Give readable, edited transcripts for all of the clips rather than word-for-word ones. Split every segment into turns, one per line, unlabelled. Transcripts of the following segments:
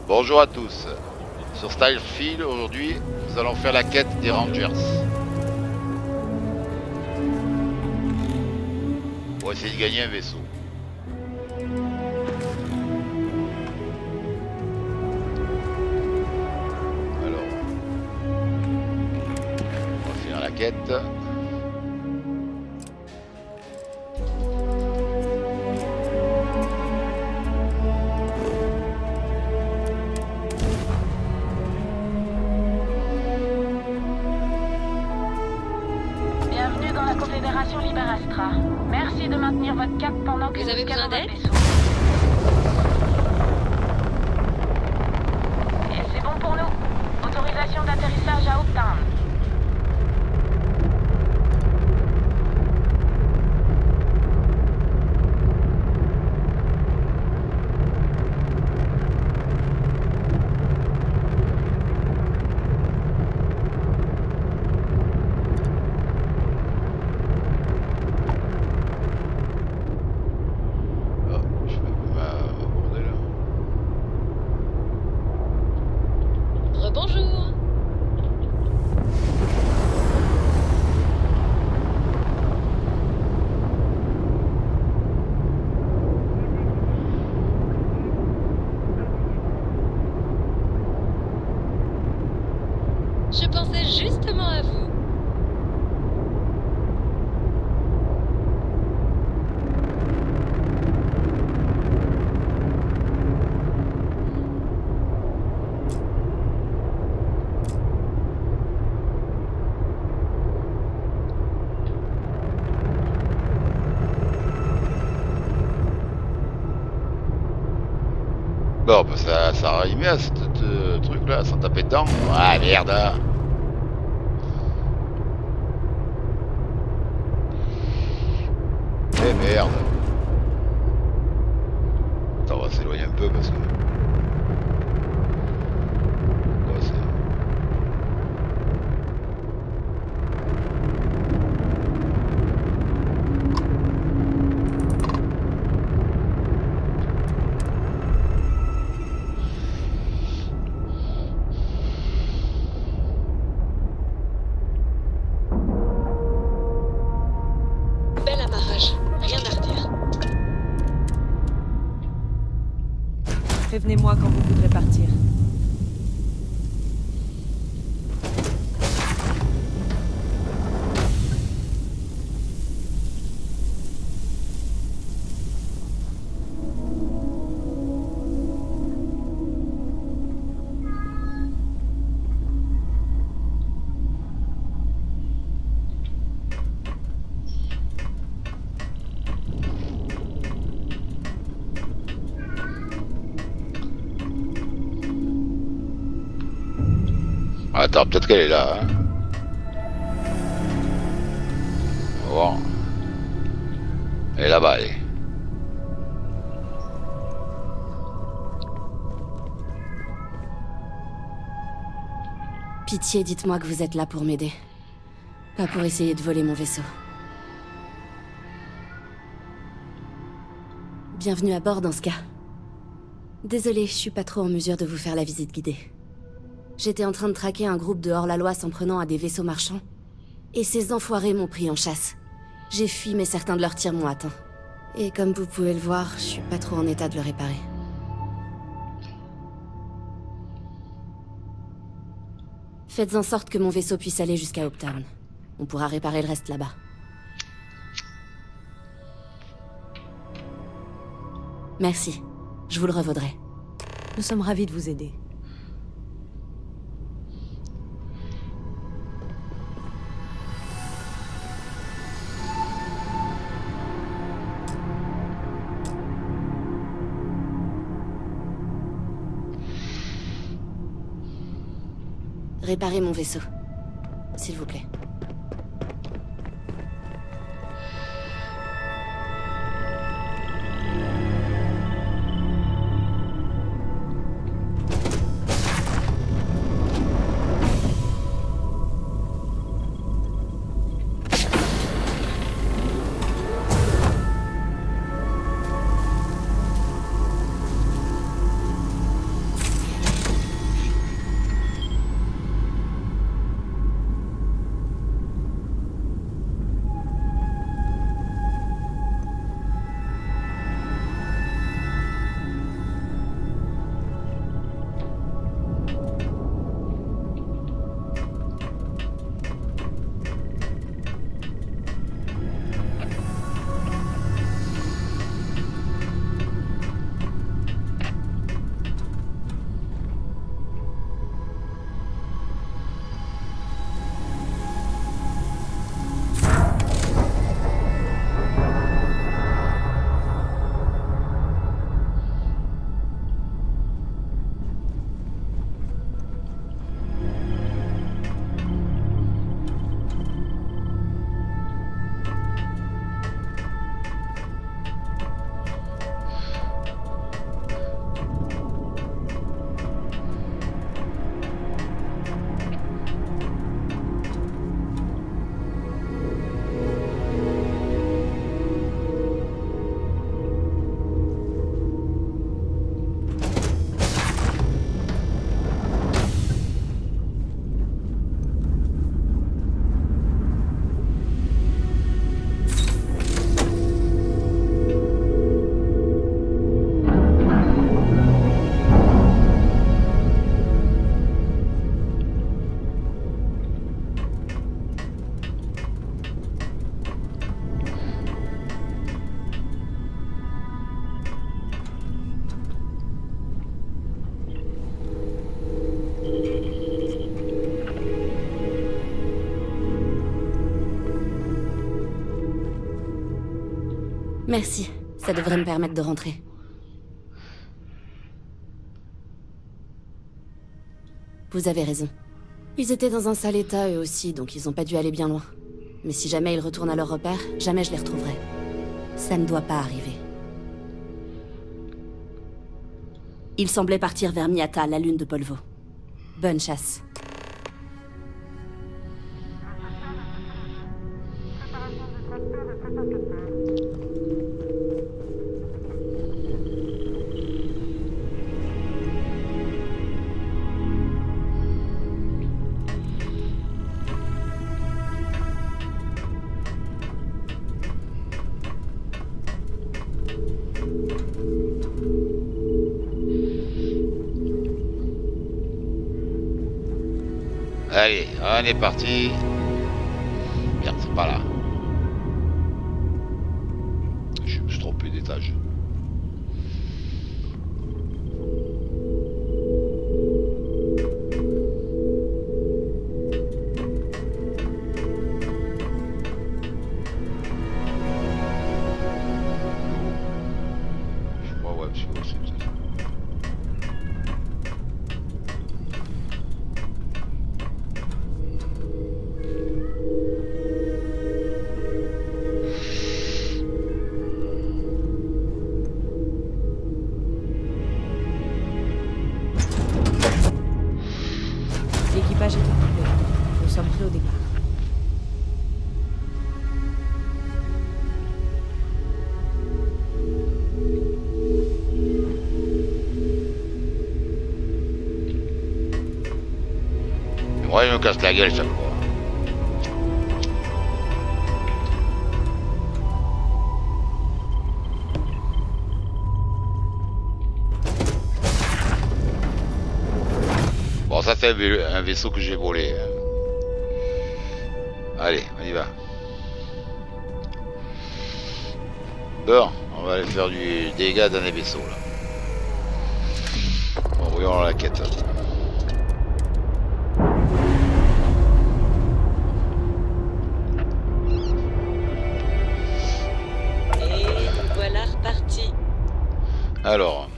Bonjour à tous. Sur Starfield, aujourd'hui, nous allons faire la quête des Rangers. Pour essayer de gagner un vaisseau. Alors, on va finir la quête.
Bienvenue dans la Confédération Liberastra. Merci de maintenir votre cap pendant que
Vous avez besoin d'aide ?
Et c'est bon pour nous. Autorisation d'atterrissage à Uptown.
Je vais m'aborder là.
Rebonjour. Je pensais justement à vous.
Bon, bah ça arrivait à ce truc là, sans taper dedans. Ah merde. Eh merde. Attends, on va s'éloigner un peu parce que... Ouais, c'est...
Bel amarrage. Rien à redire.
Prévenez-moi quand vous voudrez partir.
Attends, peut-être qu'elle est là, hein. On va voir. Elle est là-bas, elle est.
Pitié, dites-moi que vous êtes là pour m'aider. Pas pour essayer de voler mon vaisseau. Bienvenue à bord dans ce cas. Désolée, je suis pas trop en mesure de vous faire la visite guidée. J'étais en train de traquer un groupe de hors-la-loi s'en prenant à des vaisseaux marchands. Et ces enfoirés m'ont pris en chasse. J'ai fui, mais certains de leurs tirs m'ont atteint. Et comme vous pouvez le voir, je suis pas trop en état de le réparer. Faites en sorte que mon vaisseau puisse aller jusqu'à Uptown. On pourra réparer le reste là-bas. Merci. Je vous le revaudrai.
Nous sommes ravis de vous aider.
Réparez mon vaisseau. S'il vous plaît. Merci, ça devrait me permettre de rentrer. Vous avez raison. Ils étaient dans un sale état eux aussi, donc ils ont pas dû aller bien loin. Mais si jamais ils retournent à leur repère, jamais je les retrouverai. Ça ne doit pas arriver. Ils semblaient partir vers Miata, la lune de Polvo. Bonne chasse.
Allez, on est parti. Merde, c'est pas là. Je me suis trompé d'étage. Je crois, ouais, c'est peut-être.
L'équipage est au complet. Nous sommes prêts au départ.
Moi, il me casse la gueule chaque fois. Bon, ça c'est un vaisseau que j'ai volé. Allez, on y va. Bon, on va aller faire du dégât dans les vaisseaux là. Bon, voyons la quête.
Et nous voilà repartis.
Alors.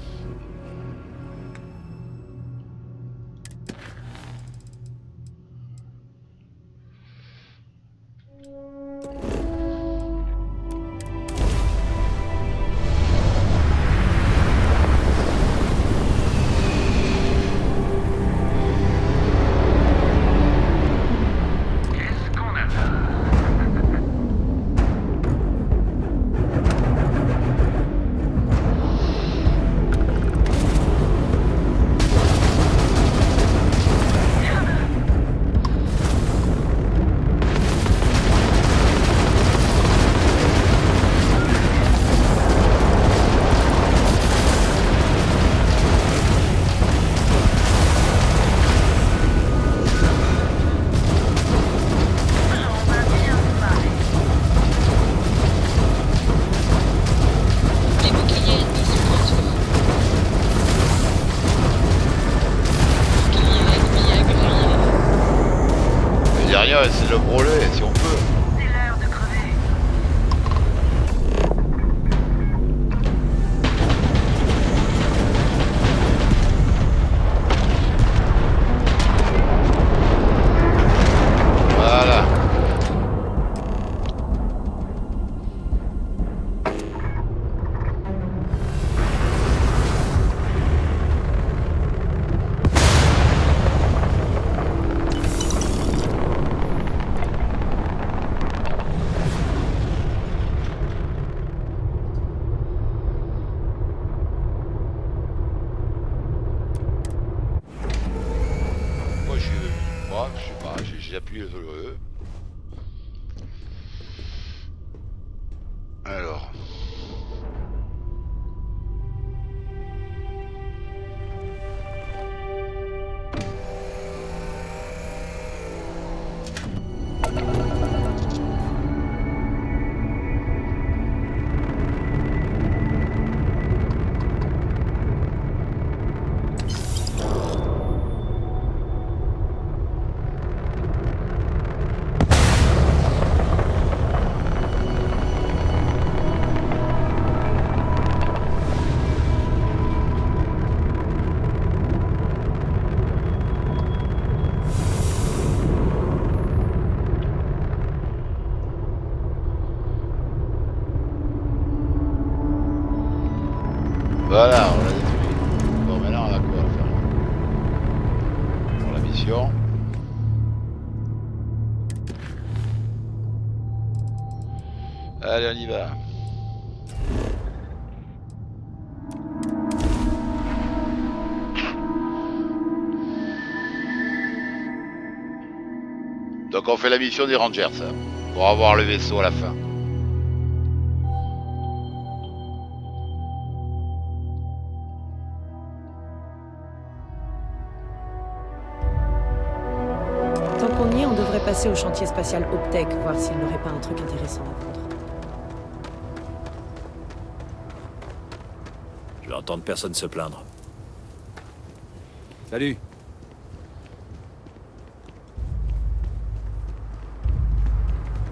Les boucliers ennemis sont transformés. Bouclier ennemi à griller.
Je dis rien, c'est le brûler si on peut.
C'est l'heure de crever.
Voilà. Moi, je sais pas, j'ai appuyé sur le E. Alors. Allez, on y va. Donc on fait la mission des Rangers, ça, pour avoir le vaisseau à la fin.
Tant qu'on y est, on devrait passer au chantier spatial Optech, voir s'il n'aurait pas un truc intéressant à vendre.
Je vais entendre personne se plaindre. Salut.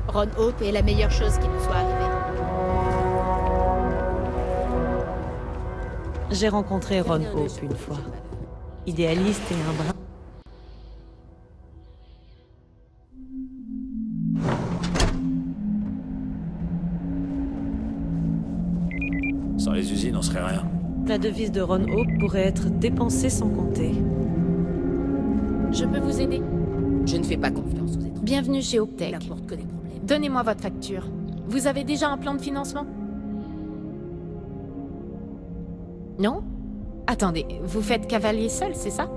Ron Hope est la meilleure chose qui nous soit arrivée.
J'ai rencontré Ron Hope une fois. Idéaliste et un brin.
Sans les usines, on serait rien.
La devise de Ron Hope pourrait être dépensée sans compter.
Je peux vous aider? Je ne fais pas confiance aux étrangers.
Bienvenue chez Optech.
Il n'apporte que des problèmes.
Donnez-moi votre facture. Vous avez déjà un plan de financement? Non? Attendez, vous faites cavalier seul, c'est ça?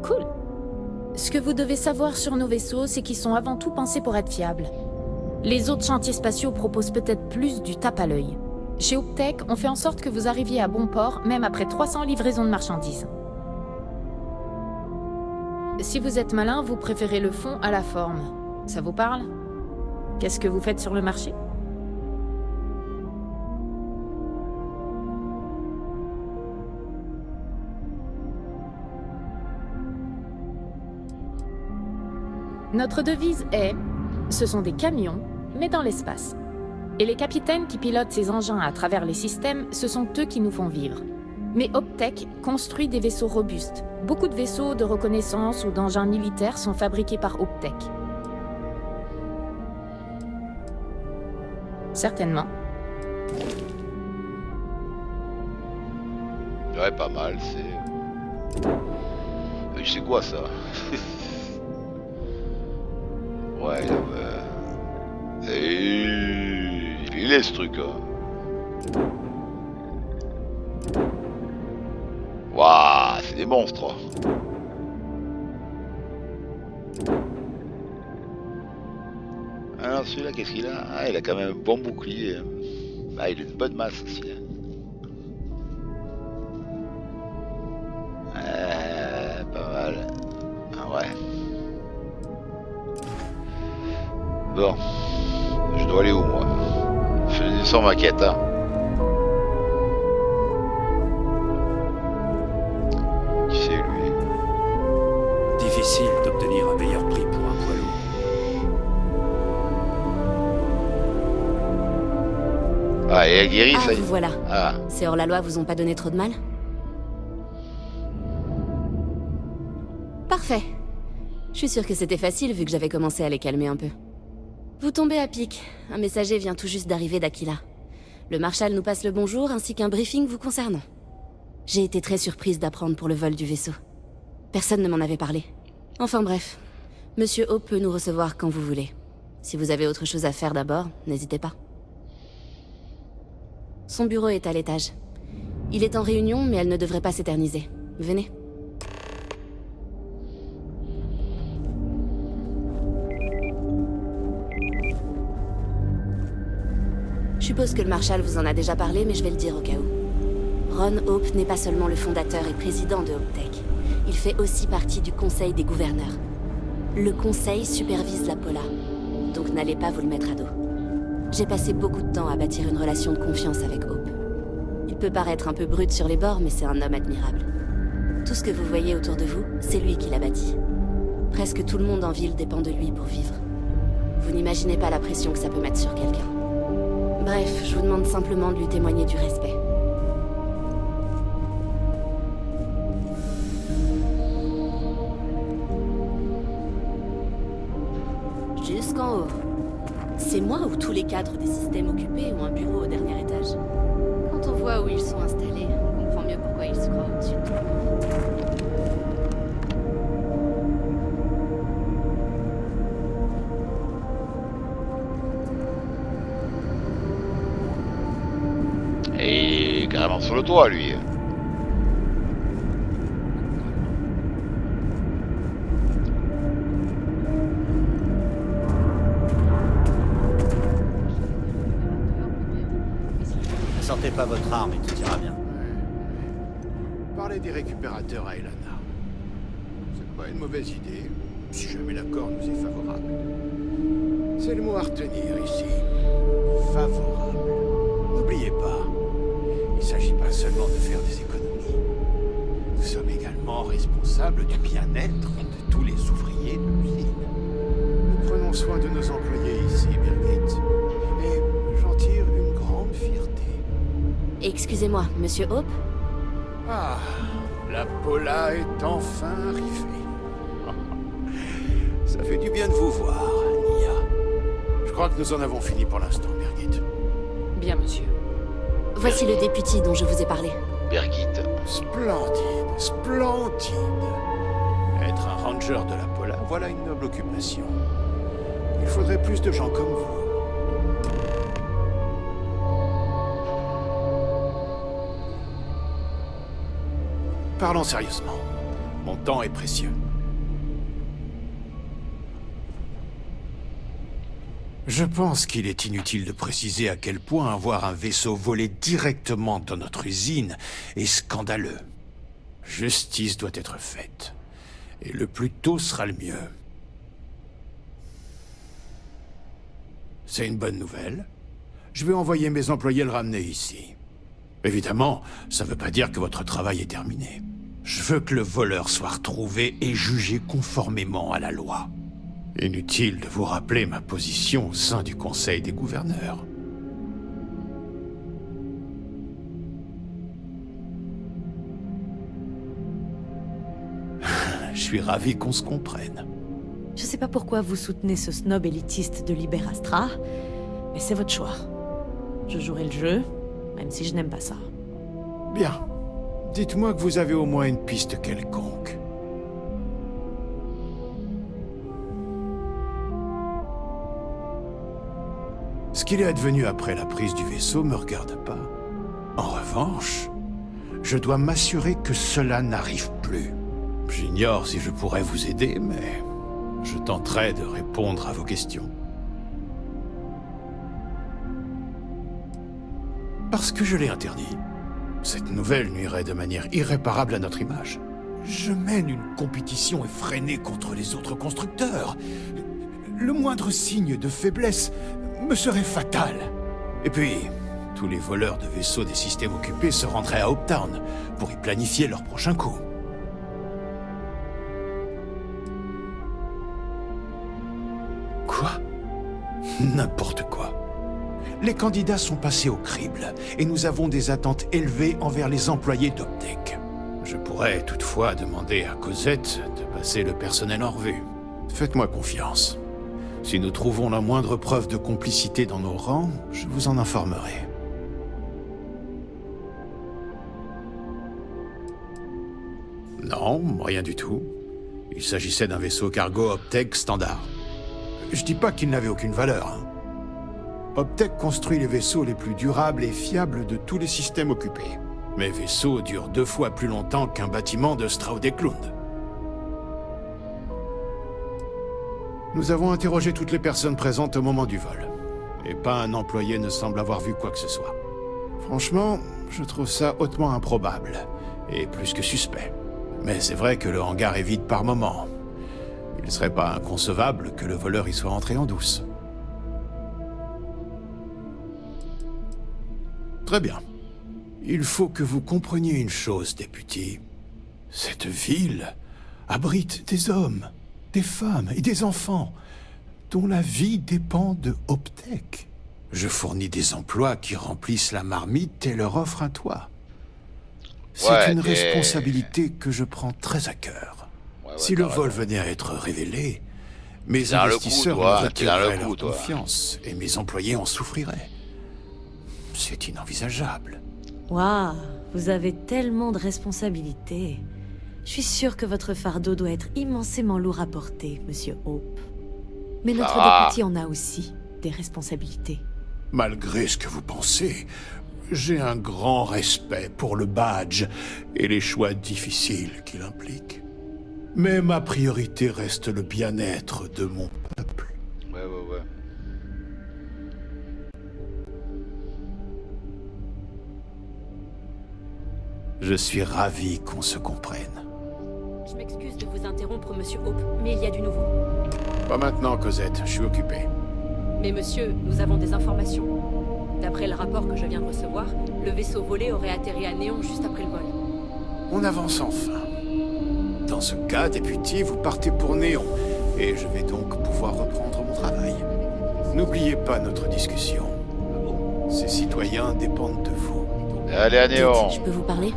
Cool. Ce que vous devez savoir sur nos vaisseaux, c'est qu'ils sont avant tout pensés pour être fiables. Les autres chantiers spatiaux proposent peut-être plus du tape à l'œil. Chez Optech, on fait en sorte que vous arriviez à bon port, même après 300 livraisons de marchandises. Si vous êtes malin, vous préférez le fond à la forme. Ça vous parle? Qu'est-ce que vous faites sur le marché? Notre devise est « Ce sont des camions, mais dans l'espace ». Et les capitaines qui pilotent ces engins à travers les systèmes, ce sont eux qui nous font vivre. Mais Optech construit des vaisseaux robustes. Beaucoup de vaisseaux de reconnaissance ou d'engins militaires sont fabriqués par Optech. Certainement.
Ouais, pas mal, c'est... C'est quoi ça? Ouais, il est ce truc, hein. Waouh, c'est des monstres. Alors celui-là, qu'est-ce qu'il a? Ah, il a quand même un bon bouclier. Ah, il a une bonne masse aussi. Pas mal. Ah ouais. Bon. Je dois aller où, moi? Je descends ma quête, hein. Qui c'est, lui?
Difficile d'obtenir un meilleur prix pour un poids lourd.
Ah, et aguerri,
Ah,
ça y est.
vous voilà.
Ah,
Ces hors-la-loi vous ont pas donné trop de mal? Parfait. Je suis sûre que c'était facile vu que j'avais commencé à les calmer un peu. Vous tombez à pic. Un messager vient tout juste d'arriver d'Aquila. Le Marshal nous passe le bonjour ainsi qu'un briefing vous concernant. J'ai été très surprise d'apprendre pour le vol du vaisseau. Personne ne m'en avait parlé. Enfin bref, Monsieur Hope peut nous recevoir quand vous voulez. Si vous avez autre chose à faire d'abord, n'hésitez pas. Son bureau est à l'étage. Il est en réunion, mais elle ne devrait pas s'éterniser. Venez. Je suppose que le Marshal vous en a déjà parlé, mais je vais le dire au cas où. Ron Hope n'est pas seulement le fondateur et président de Optech. Il fait aussi partie du Conseil des gouverneurs. Le Conseil supervise la Pola, donc n'allez pas vous le mettre à dos. J'ai passé beaucoup de temps à bâtir une relation de confiance avec Hope. Il peut paraître un peu brut sur les bords, mais c'est un homme admirable. Tout ce que vous voyez autour de vous, c'est lui qui l'a bâti. Presque tout le monde en ville dépend de lui pour vivre. Vous n'imaginez pas la pression que ça peut mettre sur quelqu'un. Bref, je vous demande simplement de lui témoigner du respect. Jusqu'en haut. C'est moi ou tous les cadres des systèmes occupés ont un bureau au dernier étage? Quand on voit où ils sont installés, on comprend mieux pourquoi ils se croient au-dessus de tout le monde.
sur le toit, lui.
Ne sortez pas votre arme et tout ira bien.
Parler des récupérateurs à Elana. C'est pas une mauvaise idée, si jamais l'accord nous est favorable. C'est le mot à retenir ici. Favorable. N'oubliez pas, il ne s'agit pas seulement de faire des économies. Nous sommes également responsables du bien-être de tous les ouvriers de l'usine. Nous prenons soin de nos employés ici, Birgit. Et j'en tire une grande fierté.
Excusez-moi, Monsieur Hope?
Ah, la Paula est enfin arrivée. Ça fait du bien de vous voir, Nia. Je crois que nous en avons fini pour l'instant, Birgit.
Bien, monsieur.
Voici le député dont je vous ai parlé.
Birgit.
Splendide, splendide. Être un ranger de la Paula, voilà une noble occupation. Il faudrait plus de gens comme vous. Parlons sérieusement. Mon temps est précieux. Je pense qu'il est inutile de préciser à quel point avoir un vaisseau volé directement dans notre usine est scandaleux. Justice doit être faite. Et le plus tôt sera le mieux. C'est une bonne nouvelle. Je vais envoyer mes employés le ramener ici. Évidemment, ça ne veut pas dire que votre travail est terminé. Je veux que le voleur soit retrouvé et jugé conformément à la loi. Inutile de vous rappeler ma position au sein du Conseil des gouverneurs. Je suis ravi qu'on se comprenne.
Je sais pas pourquoi vous soutenez ce snob élitiste de Liberastra, mais c'est votre choix. Je jouerai le jeu, même si je n'aime pas ça.
Bien. Dites-moi que vous avez au moins une piste quelconque. Ce qu'il est advenu après la prise du vaisseau me regarde pas. En revanche, je dois m'assurer que cela n'arrive plus. J'ignore si je pourrais vous aider, mais je tenterai de répondre à vos questions. Parce que je l'ai interdit. Cette nouvelle nuirait de manière irréparable à notre image. Je mène une compétition effrénée contre les autres constructeurs. Le moindre signe de faiblesse me serait fatal. Et puis, tous les voleurs de vaisseaux des systèmes occupés se rendraient à Hopetown pour y planifier leur prochain coup. Quoi? N'importe quoi. Les candidats sont passés au crible, et nous avons des attentes élevées envers les employés d'Optech. Je pourrais toutefois demander à Cosette de passer le personnel en revue. Faites-moi confiance. Si nous trouvons la moindre preuve de complicité dans nos rangs, je vous en informerai. Non, rien du tout. Il s'agissait d'un vaisseau cargo Optech standard. Je dis pas qu'il n'avait aucune valeur, hein. Optech construit les vaisseaux les plus durables et fiables de tous les systèmes occupés. Mes vaisseaux durent 2 fois plus longtemps qu'un bâtiment de Straudeklund. Nous avons interrogé toutes les personnes présentes au moment du vol. Et pas un employé ne semble avoir vu quoi que ce soit. Franchement, je trouve ça hautement improbable. Et plus que suspect. Mais c'est vrai que le hangar est vide par moments. Il ne serait pas inconcevable que le voleur y soit entré en douce. Très bien. Il faut que vous compreniez une chose, député. Cette ville abrite des hommes, des femmes et des enfants dont la vie dépend de Optech. Je fournis des emplois qui remplissent la marmite et leur offrent un toit. C'est une responsabilité que je prends très à cœur. Si le vol venait à être révélé, mes investisseurs me retireraient leur confiance et mes employés en souffriraient. C'est inenvisageable.
Waouh, vous avez tellement de responsabilités. Je suis sûre que votre fardeau doit être immensément lourd à porter, Monsieur Hope. Mais notre député en a aussi des responsabilités.
Malgré ce que vous pensez, j'ai un grand respect pour le badge et les choix difficiles qu'il implique. Mais ma priorité reste le bien-être de mon peuple.
Ouais.
Je suis ravi qu'on se comprenne.
Je m'excuse de vous interrompre, Monsieur Hope, mais il y a du nouveau.
Pas maintenant, Cosette, je suis occupé.
Mais monsieur, nous avons des informations. D'après le rapport que je viens de recevoir, le vaisseau volé aurait atterri à Néon juste après le vol.
On avance enfin. Dans ce cas, député, vous partez pour Néon, et je vais donc pouvoir reprendre mon travail. N'oubliez pas notre discussion. Ces citoyens dépendent de vous.
Allez à Néon.
Dites, je peux vous parler?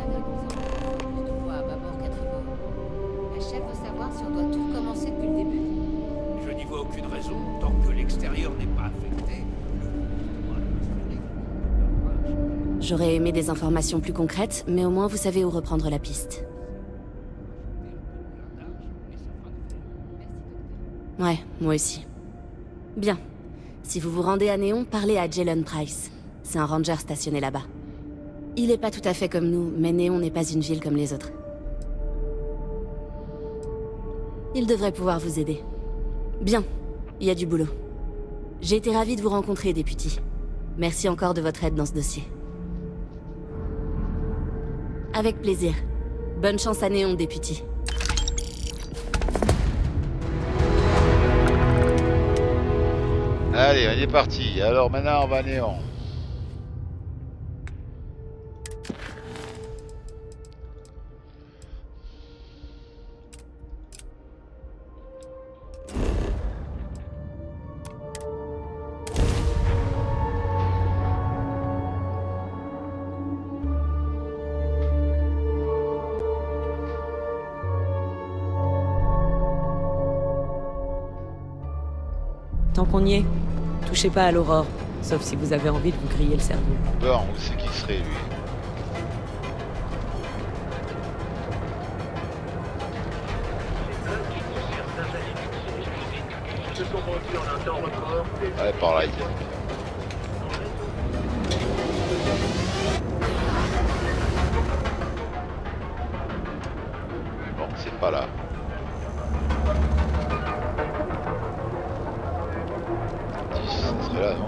La chef veut savoir si on doit tout recommencer depuis le début.
Je n'y vois aucune raison, tant que l'extérieur n'est pas affecté.
J'aurais aimé des informations plus concrètes, mais au moins vous savez où reprendre la piste. Ouais, moi aussi. Bien. Si vous vous rendez à Néon, parlez à Jalen Price. C'est un ranger stationné là-bas. Il est pas tout à fait comme nous, mais Néon n'est pas une ville comme les autres. Il devrait pouvoir vous aider. Bien, il y a du boulot. J'ai été ravi de vous rencontrer, député. Merci encore de votre aide dans ce dossier. Avec plaisir. Bonne chance à Néon, député.
Allez, on est parti. Alors maintenant, on va à Néon.
Tant qu'on y est, touchez pas à l'Aurore, sauf si vous avez envie de vous griller le cerveau.
Bon, où c'est qu'il serait, lui? Ouais, par là, il vient. Bon, c'est pas là. Ça serait là, non?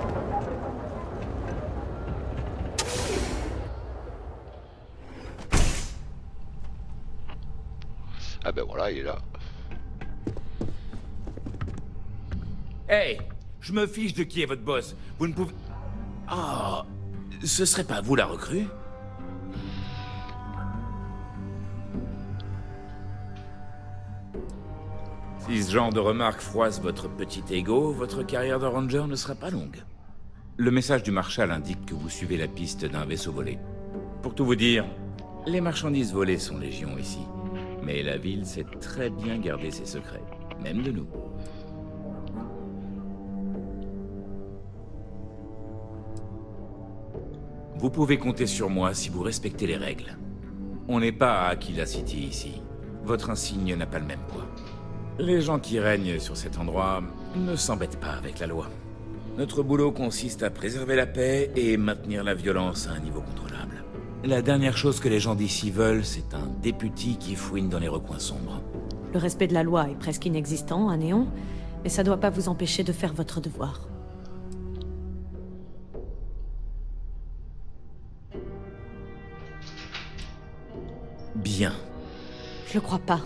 Ah ben voilà, il est là.
Hey, je me fiche de qui est votre boss. Vous ne pouvez... Ah, ce serait pas vous la recrue? Si ce genre de remarques froisse votre petit ego, votre carrière de ranger ne sera pas longue. Le message du Marshal indique que vous suivez la piste d'un vaisseau volé. Pour tout vous dire, les marchandises volées sont légion ici. Mais la ville sait très bien garder ses secrets, même de nous. Vous pouvez compter sur moi si vous respectez les règles. On n'est pas à Aquila City ici. Votre insigne n'a pas le même poids. Les gens qui règnent sur cet endroit ne s'embêtent pas avec la loi. Notre boulot consiste à préserver la paix et maintenir la violence à un niveau contrôlable. La dernière chose que les gens d'ici veulent, c'est un député qui fouine dans les recoins sombres.
Le respect de la loi est presque inexistant à Néon, mais ça doit pas vous empêcher de faire votre devoir.
Bien.
Je le crois pas.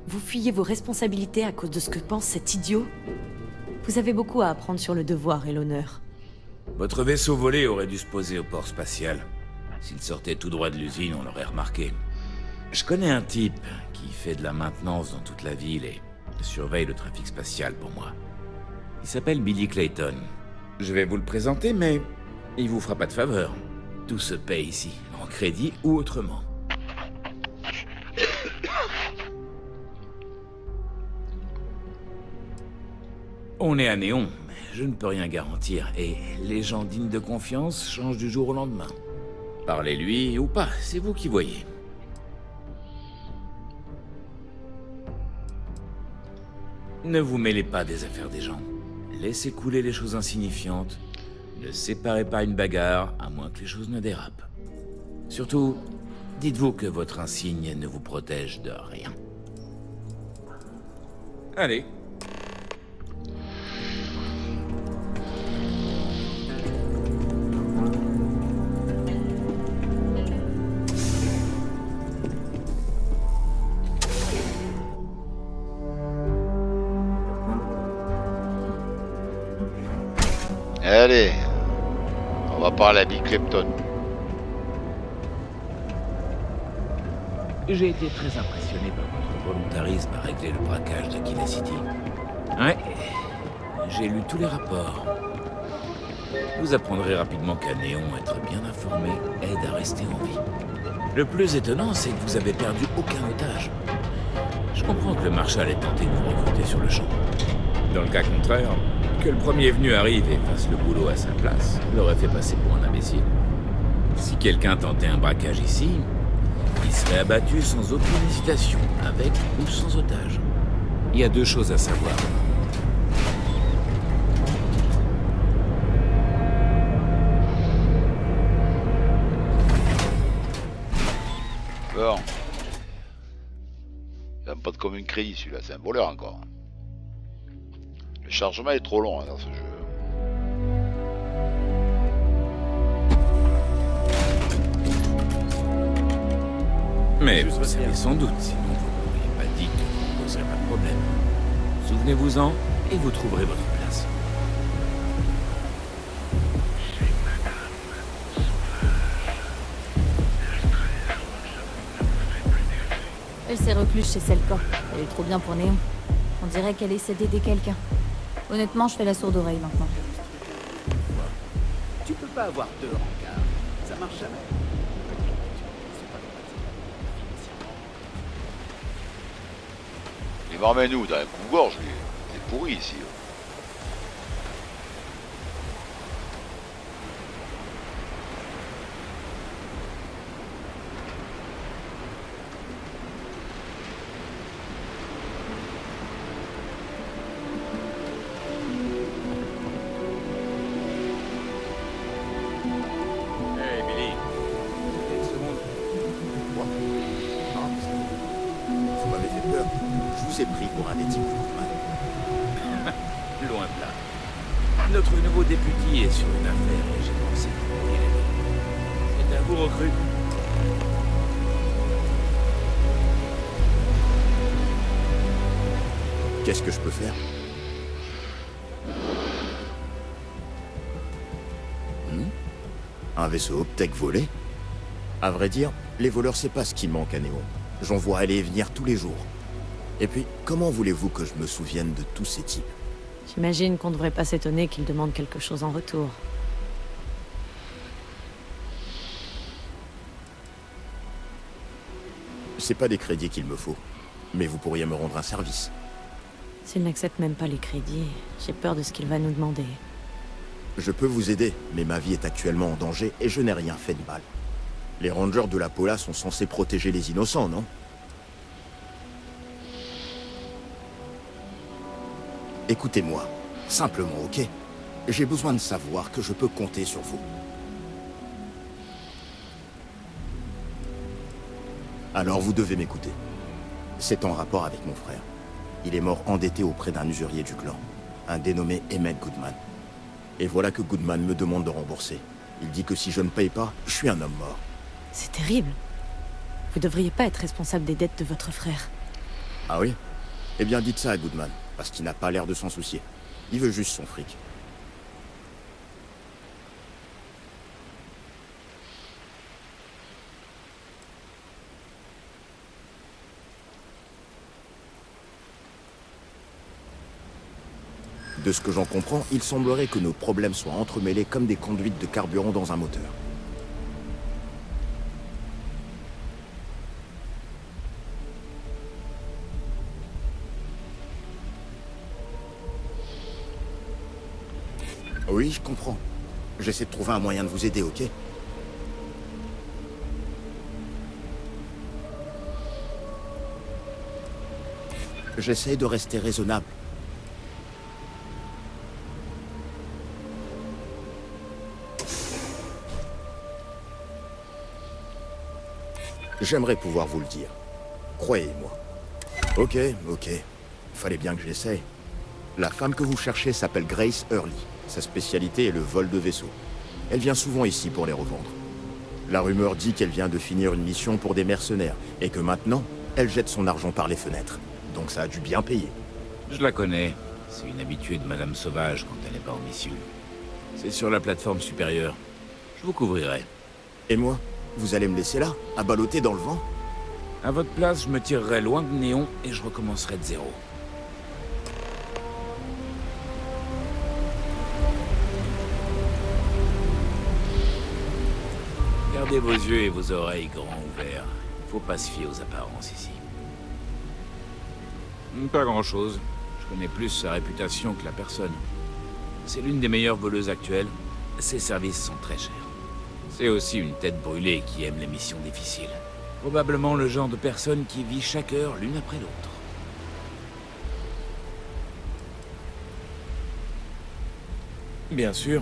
Vous fuyez vos responsabilités à cause de ce que pense cet idiot? Vous avez beaucoup à apprendre sur le devoir et l'honneur.
Votre vaisseau volé aurait dû se poser au port spatial. S'il sortait tout droit de l'usine, on l'aurait remarqué. Je connais un type qui fait de la maintenance dans toute la ville et surveille le trafic spatial pour moi. Il s'appelle Billy Clayton. Je vais vous le présenter, mais il vous fera pas de faveur. Tout se paie ici, en crédit ou autrement. On est à Néon, mais je ne peux rien garantir, et les gens dignes de confiance changent du jour au lendemain. Parlez-lui ou pas, c'est vous qui voyez. Ne vous mêlez pas des affaires des gens. Laissez couler les choses insignifiantes. Ne séparez pas une bagarre, à moins que les choses ne dérapent. Surtout, dites-vous que votre insigne ne vous protège de rien. Allez.
Allez, on va parler à Bill Clepton.
J'ai été très impressionné par votre volontarisme à régler le braquage d'Aquila City. Ouais, j'ai lu tous les rapports. Vous apprendrez rapidement qu'à Néon, être bien informé aide à rester en vie. Le plus étonnant, c'est que vous avez perdu aucun otage. Je comprends que le Marshal ait tenté de vous recruter sur le champ. Dans le cas contraire, que le premier venu arrive et fasse le boulot à sa place l'aurait fait passer pour un imbécile. Si quelqu'un tentait un braquage ici, il serait abattu sans aucune hésitation, avec ou sans otage. Il y a deux choses à savoir.
Bon. Il n'a pas de commune crédit celui-là, c'est un voleur encore. Le chargement est trop long hein, dans ce jeu.
Mais vous savez sans doute, sinon vous n'auriez pas dit que vous ne poserez pas de problème. Souvenez-vous-en et vous trouverez votre place.
Elle s'est recluse chez Selkor. Elle est trop bien pour Néon. On dirait qu'elle essaie d'aider quelqu'un. Honnêtement, je fais la sourde oreille maintenant.
Tu peux pas avoir deux rencarts. Ça marche jamais.
Il m'emmène où? Dans un coupe-gorge, lui. C'est pourri ici.
Hey Billy. Une seconde. Quoi? Non, vous m'avez fait peur. Je vous ai pris pour un des types de Goodman.
Loin de là. Notre nouveau député est sur une affaire et j'ai pensé que vous pourriez l'aider. C'est un vous recrue.
Qu'est-ce que je peux faire? Un vaisseau Optech volé? À vrai dire, les voleurs, c'est pas ce qui manque à Néon. J'en vois aller et venir tous les jours. Et puis, comment voulez-vous que je me souvienne de tous ces types?
J'imagine qu'on devrait pas s'étonner qu'ils demandent quelque chose en retour.
C'est pas des crédits qu'il me faut. Mais vous pourriez me rendre un service.
S'il n'accepte même pas les crédits, j'ai peur de ce qu'il va nous demander.
Je peux vous aider, mais ma vie est actuellement en danger et je n'ai rien fait de mal. Les rangers de la Pola sont censés protéger les innocents, non? Écoutez-moi, simplement, ok? J'ai besoin de savoir que je peux compter sur vous. Alors vous devez m'écouter. C'est en rapport avec mon frère. Il est mort endetté auprès d'un usurier du clan, un dénommé Emmett Goodman. Et voilà que Goodman me demande de rembourser. Il dit que si je ne paye pas, je suis un homme mort.
C'est terrible. Vous devriez pas être responsable des dettes de votre frère.
Ah oui? Eh bien dites ça à Goodman, parce qu'il n'a pas l'air de s'en soucier. Il veut juste son fric. De ce que j'en comprends, il semblerait que nos problèmes soient entremêlés comme des conduites de carburant dans un moteur. Oui, je comprends. J'essaie de trouver un moyen de vous aider, ok? J'essaie de rester raisonnable. J'aimerais pouvoir vous le dire. Croyez-moi. Ok. Fallait bien que j'essaye. La femme que vous cherchez s'appelle Grace Hurley. Sa spécialité est le vol de vaisseaux. Elle vient souvent ici pour les revendre. La rumeur dit qu'elle vient de finir une mission pour des mercenaires, et que maintenant, elle jette son argent par les fenêtres. Donc ça a dû bien payer.
Je la connais. C'est une habituée de Madame Sauvage quand elle n'est pas en mission. C'est sur la plateforme supérieure. Je vous couvrirai.
Et moi? Vous allez me laisser là, à balloter dans le vent?
À votre place, je me tirerai loin de Néon et je recommencerai de zéro. Gardez vos yeux et vos oreilles grands ouverts. Il faut pas se fier aux apparences ici. Pas grand-chose. Je connais plus sa réputation que la personne. C'est l'une des meilleures voleuses actuelles. Ses services sont très chers. C'est aussi une tête brûlée qui aime les missions difficiles. Probablement le genre de personne qui vit chaque heure l'une après l'autre. Bien sûr.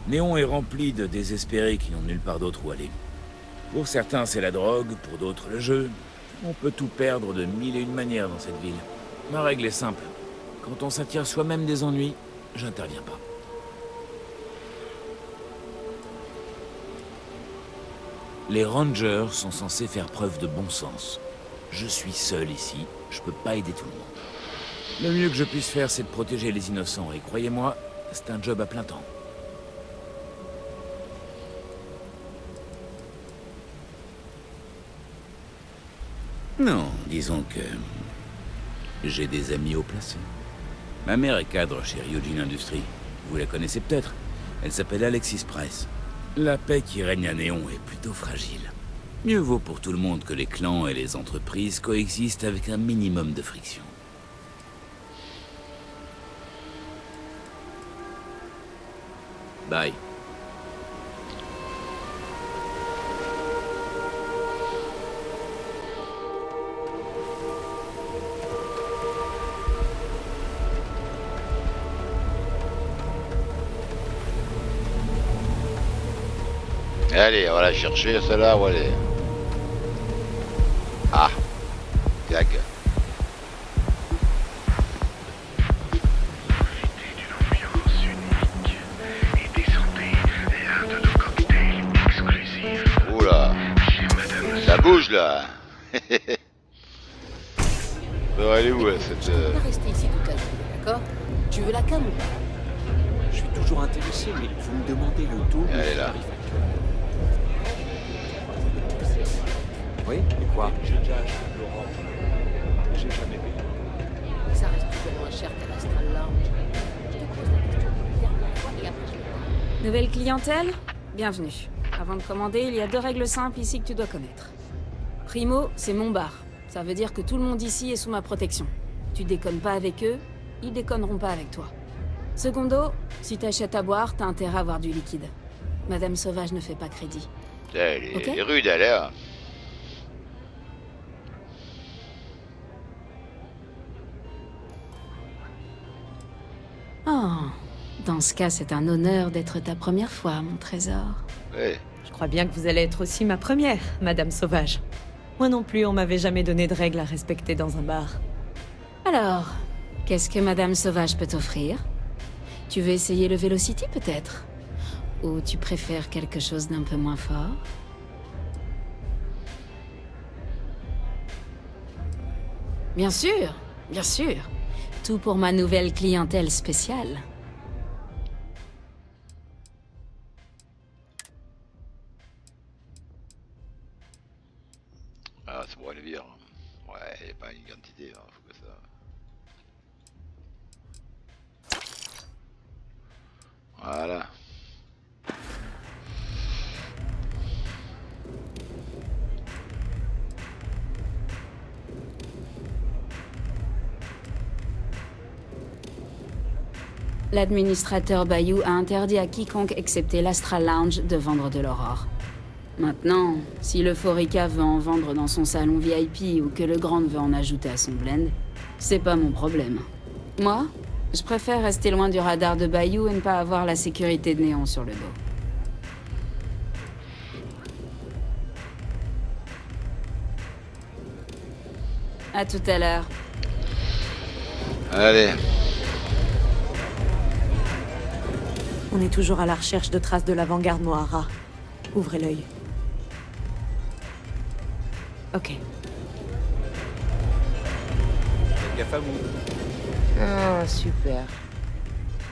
Néon est rempli de désespérés qui n'ont nulle part d'autre où aller. Pour certains, c'est la drogue, pour d'autres, le jeu. On peut tout perdre de mille et une manières dans cette ville. Ma règle est simple. Quand on s'attire soi-même des ennuis, j'interviens pas. Les Rangers sont censés faire preuve de bon sens. Je suis seul ici, je peux pas aider tout le monde. Le mieux que je puisse faire, c'est de protéger les innocents, et croyez-moi, c'est un job à plein temps. Non, disons que... j'ai des amis haut placés. Ma mère est cadre chez Ryujin Industries. Vous la connaissez peut-être. Elle s'appelle Alexis Price. La paix qui règne à Néon est plutôt fragile. Mieux vaut pour tout le monde que les clans et les entreprises coexistent avec un minimum de friction. Bye.
Allez, on va la chercher celle-là, où elle est. Ah, gag. Oula, ça bouge là. Alors, elle est où cette...
Tu peux pas rester ici toute la journée, d'accord? Tu veux la cam ou pas?
Je suis toujours intéressé, mais vous me demandez le taux de
Elle est là.
tarif actuel. Oui, et quoi? J'ai déjà acheté de l'Europe. J'ai jamais payé.
Ça reste toujours moins cher qu'à l'Astral Lounge. Je te pose la question pour la dernière fois et après je le parle.
Nouvelle clientèle? Bienvenue. Avant de commander, il y a 2 règles simples ici que tu dois connaître. Primo, c'est mon bar. Ça veut dire que tout le monde ici est sous ma protection. Tu déconnes pas avec eux, ils déconneront pas avec toi. Secondo, si t'achètes à boire, t'as intérêt à avoir du liquide. Madame Sauvage ne fait pas crédit.
Elle est,
Ok.
elle est rude, elle est là.
Oh, dans ce cas, c'est un honneur d'être ta première fois, mon trésor.
Ouais.
Je crois bien que vous allez être aussi ma première, Madame Sauvage. Moi non plus, on m'avait jamais donné de règles à respecter dans un bar.
Alors, qu'est-ce que Madame Sauvage peut t'offrir? Tu veux essayer le Velocity, peut-être? Ou tu préfères quelque chose d'un peu moins fort? Bien sûr, bien sûr. Tout pour ma nouvelle clientèle spéciale.
Ah, c'est pour aller vire. Ouais, il n'y a pas une quantité, hein. Faut que ça... Voilà.
L'administrateur Bayou a interdit à quiconque excepté l'Astral Lounge de vendre de l'aurore. Maintenant, si le Forica veut en vendre dans son salon VIP ou que le Grand veut en ajouter à son blend, c'est pas mon problème. Moi, je préfère rester loin du radar de Bayou et ne pas avoir la sécurité de Néon sur le dos. À tout à l'heure.
Allez.
On est toujours à la recherche de traces de l'avant-garde Moara. Ouvrez l'œil. Ok.
Faites gaffe à vous.
Ah, super.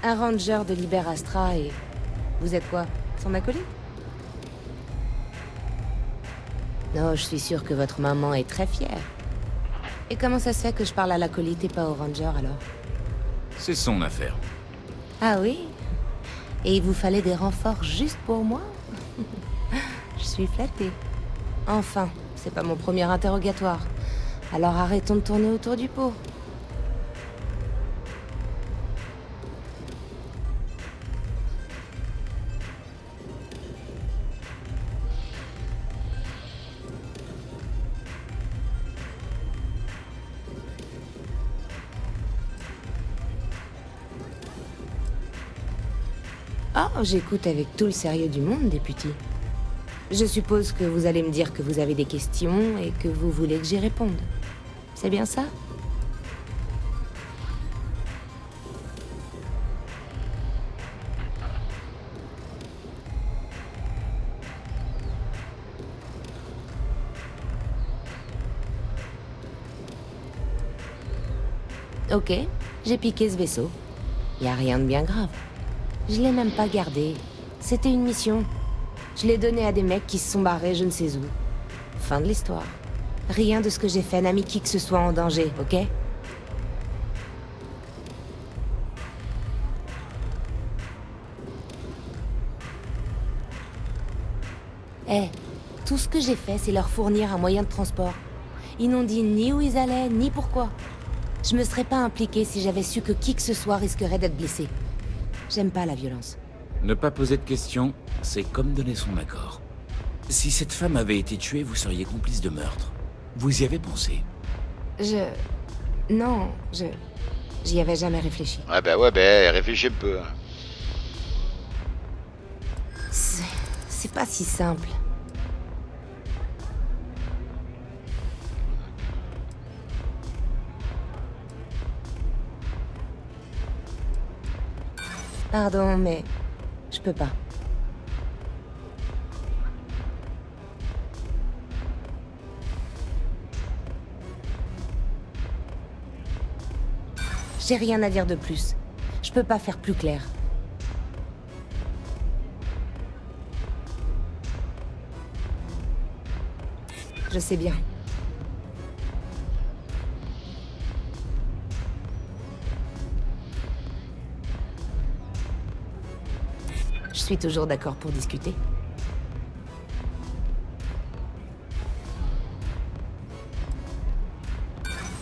Un ranger de Liberastra et... Vous êtes quoi? Son acolyte? Non, je suis sûre que votre maman est très fière. Et comment ça se fait que je parle à l'acolyte et pas au ranger, alors?
C'est son affaire.
Ah oui? Et il vous fallait des renforts juste pour moi? Je suis flattée. Enfin, c'est pas mon premier interrogatoire. Alors arrêtons de tourner autour du pot. Oh, j'écoute avec tout le sérieux du monde, député. Je suppose que vous allez me dire que vous avez des questions et que vous voulez que j'y réponde. C'est bien ça? Ok, j'ai piqué ce vaisseau. Y a rien de bien grave. Je l'ai même pas gardé. C'était une mission. Je l'ai donné à des mecs qui se sont barrés je ne sais où. Fin de l'histoire. Rien de ce que j'ai fait n'a mis qui que ce soit en danger, ok? Tout ce que j'ai fait, c'est leur fournir un moyen de transport. Ils n'ont dit ni où ils allaient, ni pourquoi. Je me serais pas impliquée si j'avais su que qui que ce soit risquerait d'être blessé. J'aime pas la violence.
Ne pas poser de questions, c'est comme donner son accord. Si cette femme avait été tuée, vous seriez complice de meurtre. Vous y avez pensé?
Non, j'y avais jamais réfléchi.
Ouais, bah, réfléchis un peu.
C'est pas si simple. Pardon, mais je peux pas. J'ai rien à dire de plus. Je peux pas faire plus clair. Je sais bien. Je suis toujours d'accord pour discuter.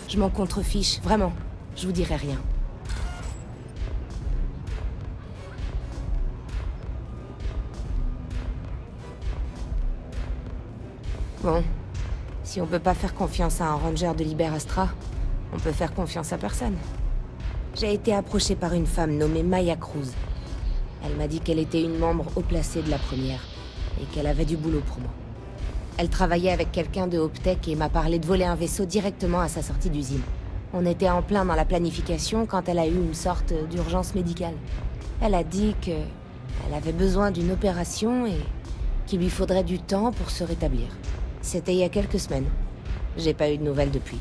Je m'en contrefiche, vraiment. Je vous dirai rien. Bon. Si on peut pas faire confiance à un ranger de Liberastra, on peut faire confiance à personne. J'ai été approchée par une femme nommée Maya Cruz. Elle m'a dit qu'elle était une membre haut placée de la première, et qu'elle avait du boulot pour moi. Elle travaillait avec quelqu'un de Optech et m'a parlé de voler un vaisseau directement à sa sortie d'usine. On était en plein dans la planification quand elle a eu une sorte d'urgence médicale. Elle a dit qu'elle avait besoin d'une opération et qu'il lui faudrait du temps pour se rétablir. C'était il y a quelques semaines. J'ai pas eu de nouvelles depuis.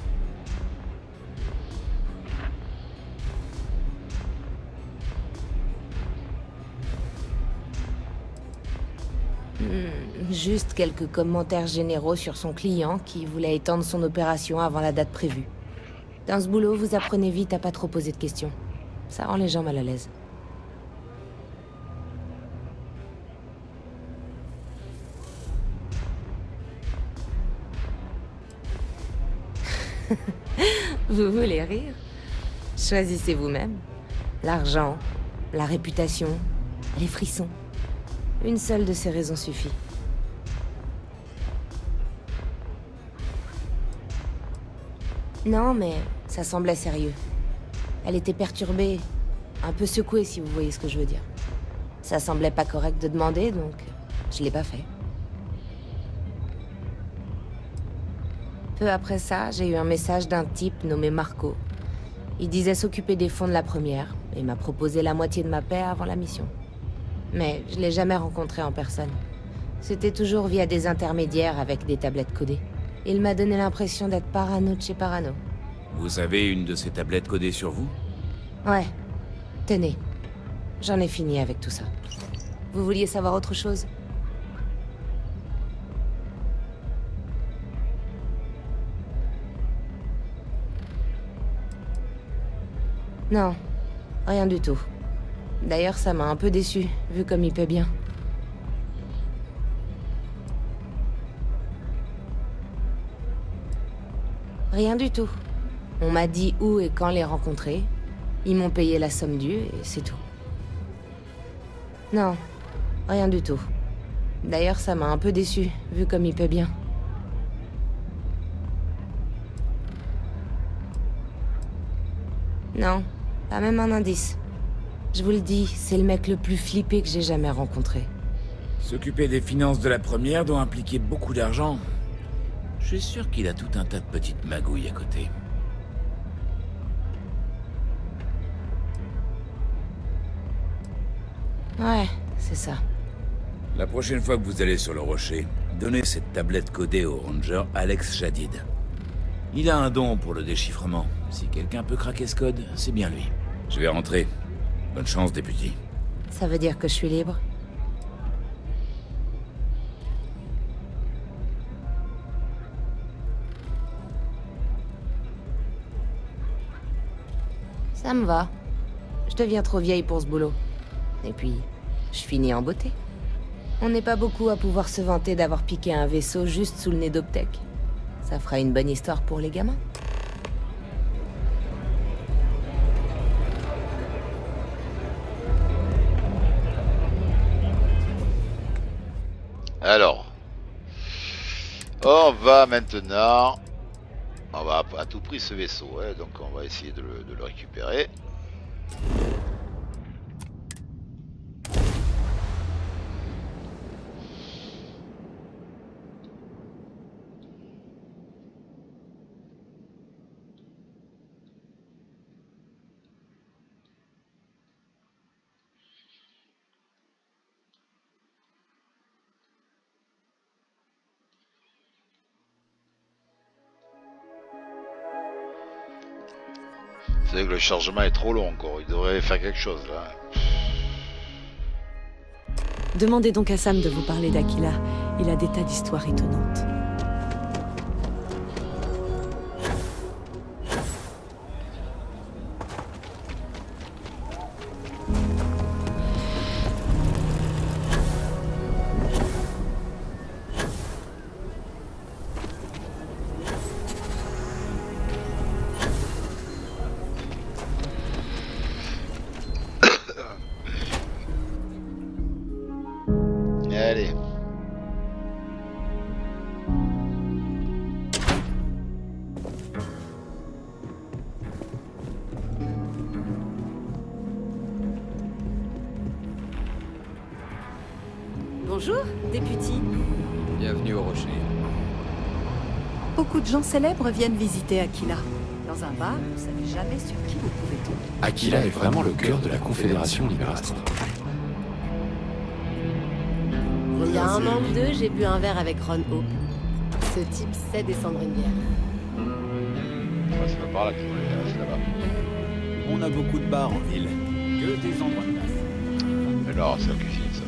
Juste quelques commentaires généraux sur son client qui voulait étendre son opération avant la date prévue. Dans ce boulot, vous apprenez vite à pas trop poser de questions. Ça rend les gens mal à l'aise. Vous voulez rire? Choisissez vous-même. L'argent, la réputation, les frissons. Une seule de ces raisons suffit. Non, mais ça semblait sérieux. Elle était perturbée, un peu secouée si vous voyez ce que je veux dire. Ça semblait pas correct de demander, donc je l'ai pas fait. Peu après ça, j'ai eu un message d'un type nommé Marco. Il disait s'occuper des fonds de la première, et m'a proposé la moitié de ma paie avant la mission. Mais je l'ai jamais rencontré en personne. C'était toujours via des intermédiaires avec des tablettes codées. Il m'a donné l'impression d'être parano de chez parano.
Vous avez une de ces tablettes codées sur vous?
Ouais. Tenez. J'en ai fini avec tout ça. Vous vouliez savoir autre chose? Non. Rien du tout. D'ailleurs, ça m'a un peu déçu, vu comme il paie bien. Rien du tout. On m'a dit où et quand les rencontrer. Ils m'ont payé la somme due et c'est tout. Non, rien du tout. D'ailleurs, ça m'a un peu déçu, vu comme il paie bien. Non, pas même un indice. Je vous le dis, c'est le mec le plus flippé que j'ai jamais rencontré.
S'occuper des finances de la première doit impliquer beaucoup d'argent. Je suis sûr qu'il a tout un tas de petites magouilles à côté.
Ouais, c'est ça.
La prochaine fois que vous allez sur le rocher, donnez cette tablette codée au ranger Alex Jadid. Il a un don pour le déchiffrement. Si quelqu'un peut craquer ce code, c'est bien lui. Je vais rentrer. Bonne chance, député.
Ça veut dire que je suis libre? Ça me va. Je deviens trop vieille pour ce boulot. Et puis, je finis en beauté. On n'est pas beaucoup à pouvoir se vanter d'avoir piqué un vaisseau juste sous le nez d'Optech. Ça fera une bonne histoire pour les gamins.
Alors, on va maintenant... On va à tout prix ce vaisseau, hein, donc on va essayer de le récupérer. C'est vrai que le chargement est trop long encore, il devrait faire quelque chose là.
Demandez donc à Sam de vous parler d'Aquila. Il a des tas d'histoires étonnantes.
Allez.
Bonjour, député.
Bienvenue au Rocher.
Beaucoup de gens célèbres viennent visiter Aquila. Dans un bar, vous savez jamais sur qui vous pouvez tomber.
Aquila est vraiment le cœur de la Confédération Liberastra.
Il y a un an ou deux, j'ai bu un verre avec Ron Hope. Ce type sait descendre une bière.
Ouais, c'est pas par là qu'il faut aller, c'est là-bas.
On a beaucoup de bars en ville. Que des endroits de place.
Alors, c'est la cuisine ça.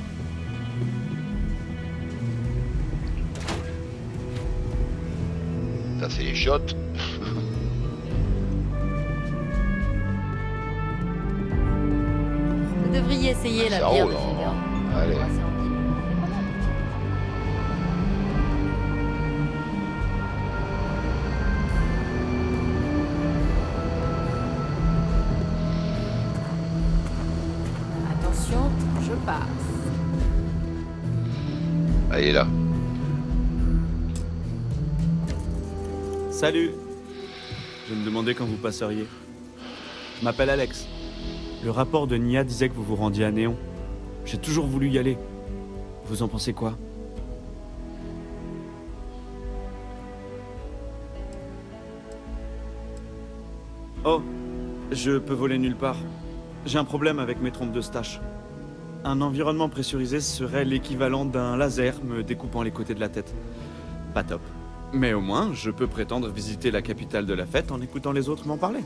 Ça c'est les shots.
Vous devriez essayer la
ça
bière
roule,
de Finger.
Allez.
Attention, je passe.
Allez là.
Salut. Je me demandais quand vous passeriez. Je m'appelle Alex. Le rapport de Nia disait que vous vous rendiez à Néon. J'ai toujours voulu y aller. Vous en pensez quoi? Oh, je peux voler nulle part. J'ai un problème avec mes trompes de stache. Un environnement pressurisé serait l'équivalent d'un laser me découpant les côtés de la tête. Pas top. Mais au moins, je peux prétendre visiter la capitale de la fête en écoutant les autres m'en parler.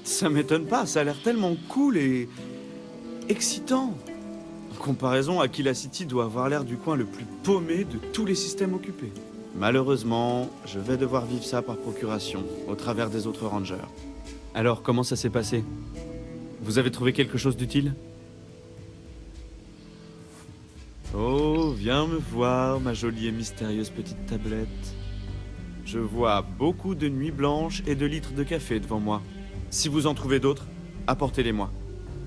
Ça m'étonne pas, ça a l'air tellement cool et excitant. En comparaison, Aquila City doit avoir l'air du coin le plus paumé de tous les systèmes occupés. Malheureusement, je vais devoir vivre ça par procuration, au travers des autres rangers. Alors, comment ça s'est passé? Vous avez trouvé quelque chose d'utile? Oh, viens me voir, ma jolie et mystérieuse petite tablette. Je vois beaucoup de nuits blanches et de litres de café devant moi. Si vous en trouvez d'autres, apportez-les-moi.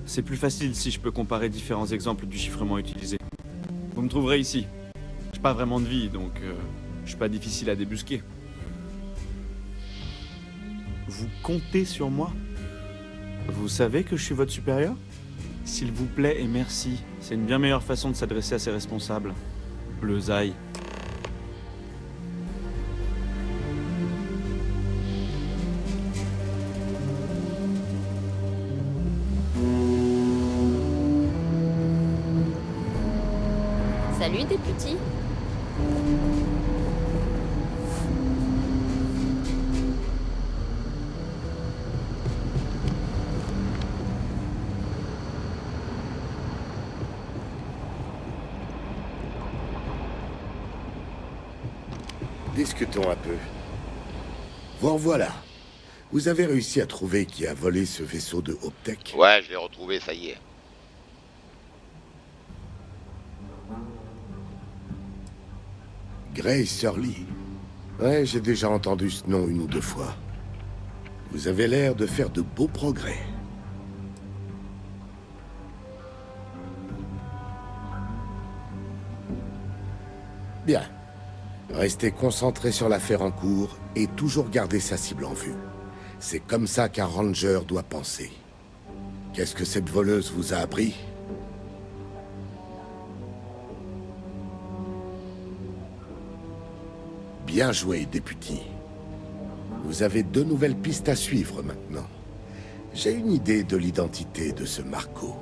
C'est plus facile si je peux comparer différents exemples du chiffrement utilisé. Vous me trouverez ici. J'ai pas vraiment de vie, donc je suis pas difficile à débusquer. Vous comptez sur moi? Vous savez que je suis votre supérieur? S'il vous plaît et merci, c'est une bien meilleure façon de s'adresser à ses responsables. Bleusaille.
Salut, député.
Discutons un peu. Bon, voilà. Vous avez réussi à trouver qui a volé ce vaisseau de Optech?
Ouais, je l'ai retrouvé, ça y est.
Grace Surly. Ouais, j'ai déjà entendu ce nom une ou deux fois. Vous avez l'air de faire de beaux progrès. Bien. Restez concentré sur l'affaire en cours et toujours garder sa cible en vue. C'est comme ça qu'un ranger doit penser. Qu'est-ce que cette voleuse vous a appris? Bien joué, député. Vous avez 2 nouvelles pistes à suivre maintenant. J'ai une idée de l'identité de ce Marco.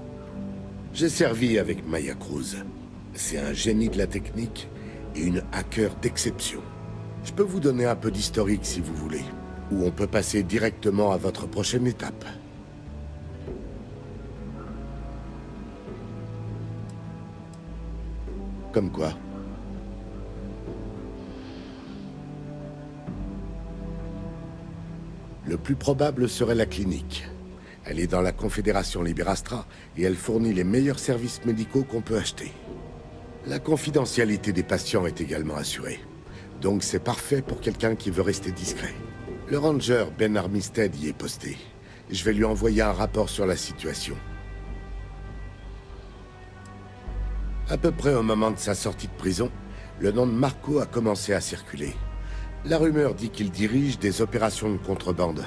J'ai servi avec Maya Cruz. C'est un génie de la technique et une hacker d'exception. Je peux vous donner un peu d'historique si vous voulez, ou on peut passer directement à votre prochaine étape. Comme quoi? Le plus probable serait la clinique. Elle est dans la Confédération Liberastra et elle fournit les meilleurs services médicaux qu'on peut acheter. La confidentialité des patients est également assurée. Donc c'est parfait pour quelqu'un qui veut rester discret. Le ranger Ben Armistead y est posté. Je vais lui envoyer un rapport sur la situation. À peu près au moment de sa sortie de prison, le nom de Marco a commencé à circuler. La rumeur dit qu'il dirige des opérations de contrebande.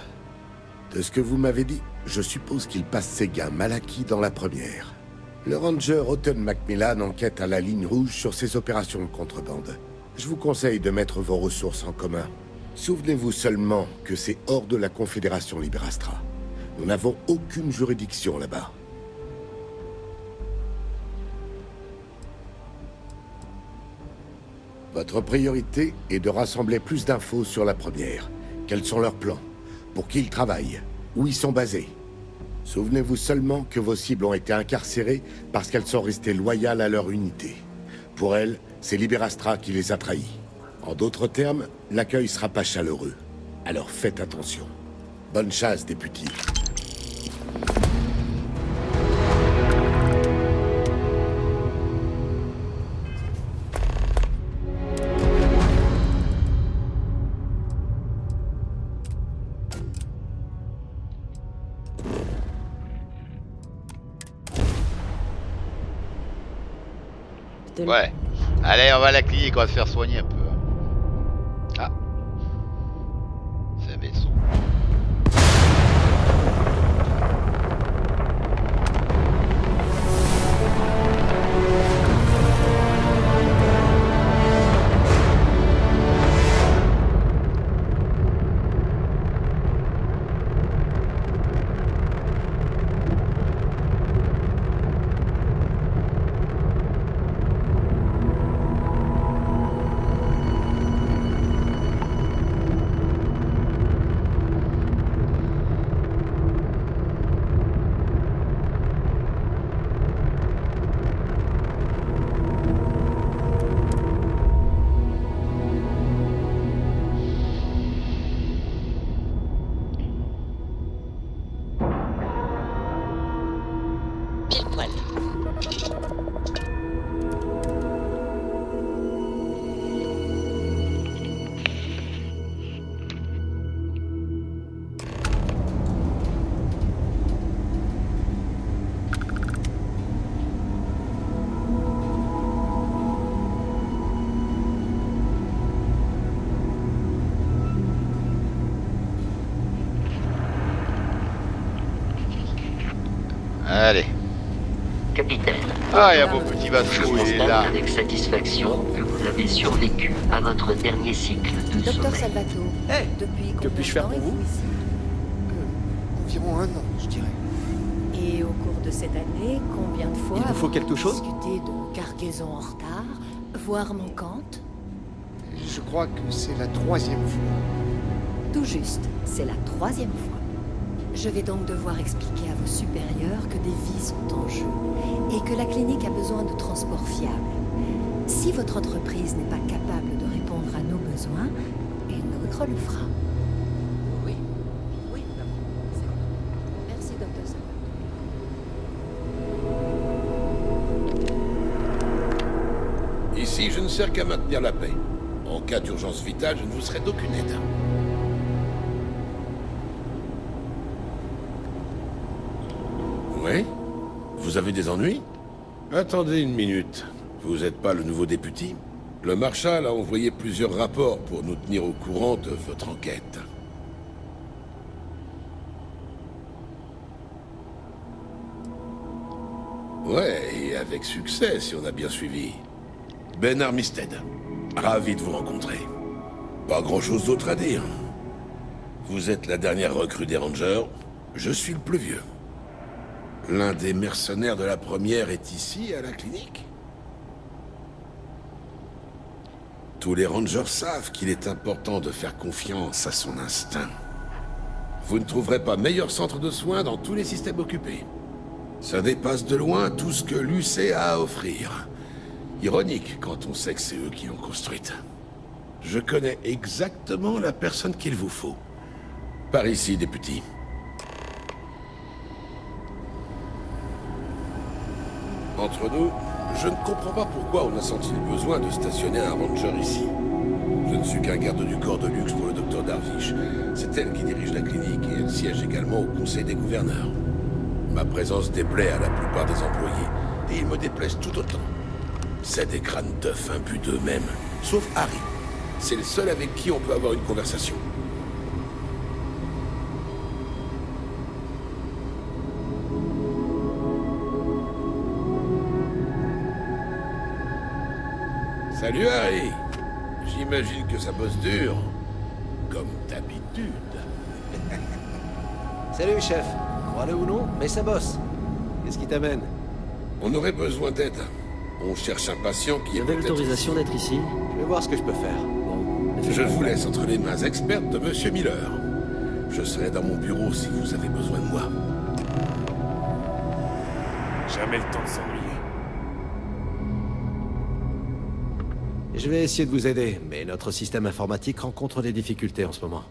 De ce que vous m'avez dit, je suppose qu'il passe ses gains mal acquis dans la première. Le ranger Houghton Macmillan enquête à la ligne rouge sur ces opérations de contrebande. Je vous conseille de mettre vos ressources en commun. Souvenez-vous seulement que c'est hors de la Confédération Liberastra. Nous n'avons aucune juridiction là-bas. Votre priorité est de rassembler plus d'infos sur la première. Quels sont leurs plans? Pour qui ils travaillent? Où ils sont basés? Souvenez-vous seulement que vos cibles ont été incarcérées parce qu'elles sont restées loyales à leur unité. Pour elles, c'est Liberastra qui les a trahis. En d'autres termes, l'accueil sera pas chaleureux. Alors faites attention. Bonne chasse, député.
Ouais. Allez, on va à la clinique, on va se faire soigner un peu. Ah. C'est un vaisseau. Allez.
Capitaine.
Ah, il y a mon petit
Je
vassou, il est là.
constate avec satisfaction que vous avez survécu à votre dernier cycle de
Docteur
sommeil.
Salvato, depuis
que
combien
puis-je
de
faire
temps
pour
êtes-vous
vous
ici
Environ 1 an, je dirais. Et au cours de cette année, combien de fois
Il vous faut
avons-nous
quelque chose
discuté de cargaisons en retard, voire manquantes?
Je crois que c'est la 3e fois.
Tout juste, c'est la 3e fois. Je vais donc devoir expliquer à vos supérieurs que des vies sont en jeu et que la clinique a besoin de transports fiables. Si votre entreprise n'est pas capable de répondre à nos besoins, une autre le fera.
Oui, maman. C'est bon. Merci, Docteur Salvato.
Ici, je ne sers qu'à maintenir la paix. En cas d'urgence vitale, je ne vous serai d'aucune aide. Oui? Vous avez des ennuis? Attendez une minute. Vous n'êtes pas le nouveau député? Le Marshal a envoyé plusieurs rapports pour nous tenir au courant de votre enquête. Ouais, et avec succès, si on a bien suivi. Ben Armistead, ravi de vous rencontrer. Pas grand-chose d'autre à dire. Vous êtes la dernière recrue des Rangers, je suis le plus vieux. L'un des mercenaires de la première est ici, à la clinique. Tous les Rangers savent qu'il est important de faire confiance à son instinct. Vous ne trouverez pas meilleur centre de soins dans tous les systèmes occupés. Ça dépasse de loin tout ce que l'UC a à offrir. Ironique quand on sait que c'est eux qui l'ont construite. Je connais exactement la personne qu'il vous faut. Par ici, député. Entre nous, je ne comprends pas pourquoi on a senti le besoin de stationner un ranger ici. Je ne suis qu'un garde du corps de luxe pour le docteur Darvish. C'est elle qui dirige la clinique et elle siège également au conseil des gouverneurs. Ma présence déplaît à la plupart des employés, et ils me déplaisent tout autant. C'est des crânes d'œufs imbus d'eux-mêmes, sauf Harry. C'est le seul avec qui on peut avoir une conversation. Salut Harry. J'imagine que ça bosse dur. Comme d'habitude.
Salut chef. Crois-le ou non, mais ça bosse. Qu'est-ce qui t'amène?
On aurait besoin d'aide. On cherche un patient qui...
Vous avez l'autorisation d'être ici? Je vais voir ce que je peux faire. Bon,
je vous laisse entre les mains expertes de Monsieur Miller. Je serai dans mon bureau si vous avez besoin de moi.
Jamais le temps de s'ennuyer.
Je vais essayer de vous aider, mais notre système informatique rencontre des difficultés en ce moment.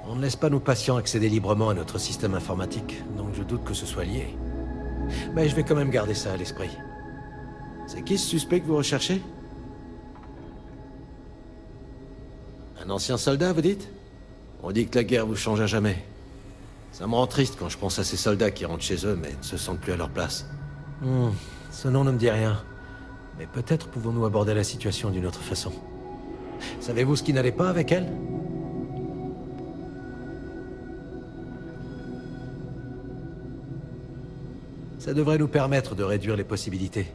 On ne laisse pas nos patients accéder librement à notre système informatique, donc je doute que ce soit lié. Mais je vais quand même garder ça à l'esprit. C'est qui ce suspect que vous recherchez? Un ancien soldat, vous dites? On dit que la guerre vous change à jamais. Ça me rend triste quand je pense à ces soldats qui rentrent chez eux mais ne se sentent plus à leur place. Ce nom ne me dit rien. Mais peut-être pouvons-nous aborder la situation d'une autre façon. Savez-vous ce qui n'allait pas avec elle? Ça devrait nous permettre de réduire les possibilités.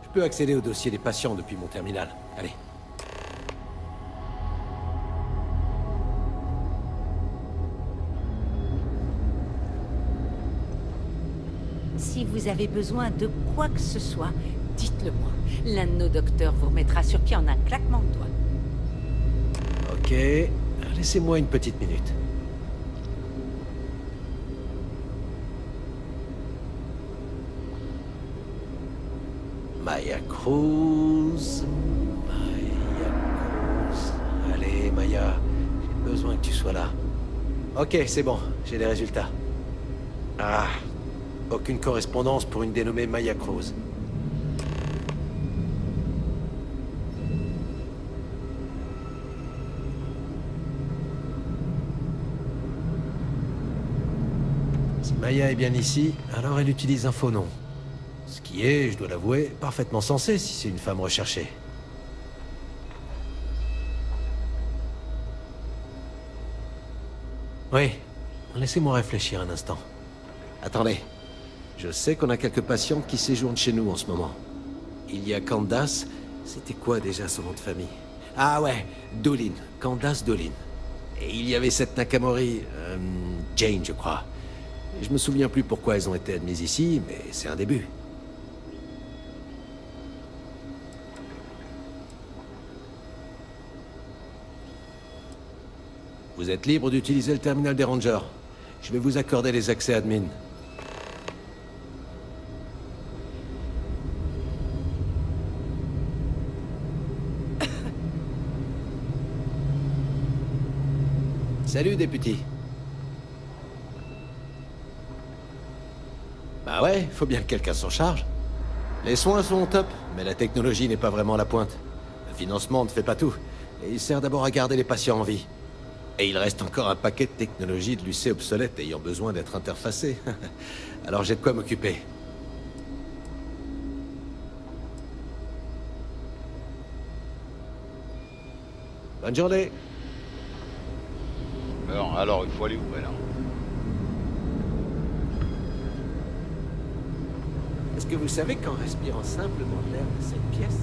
Je peux accéder au dossier des patients depuis mon terminal. Allez.
Si vous avez besoin de quoi que ce soit, dites-le moi. L'un de nos docteurs vous remettra sur pied en un claquement de doigts.
Ok, laissez-moi une petite minute. Maya Cruz... Allez, Maya, j'ai besoin que tu sois là. Ok, c'est bon, j'ai les résultats. Ah, aucune correspondance pour une dénommée Maya Cruz. Si Maya est bien ici, alors elle utilise un faux nom. Ce qui est, je dois l'avouer, parfaitement sensé si c'est une femme recherchée. Oui, laissez-moi réfléchir un instant. Attendez, je sais qu'on a quelques patientes qui séjournent chez nous en ce moment. Il y a Candace, c'était quoi déjà son nom de famille? Ah ouais, Dolin, Candace Dolin. Et il y avait cette Nakamori, Jane je crois. Je me souviens plus pourquoi elles ont été admises ici, mais c'est un début. Vous êtes libre d'utiliser le terminal des Rangers. Je vais vous accorder les accès admin. Salut, député. Bah ouais, faut bien que quelqu'un s'en charge. Les soins sont au top, mais la technologie n'est pas vraiment à la pointe. Le financement ne fait pas tout, et il sert d'abord à garder les patients en vie. Et il reste encore un paquet de technologies de l'UC obsolètes ayant besoin d'être interfacées. Alors j'ai de quoi m'occuper. Bonne journée.
Bon, alors, il faut aller où, alors?
Est-ce que vous savez qu'en respirant simplement l'air de cette pièce...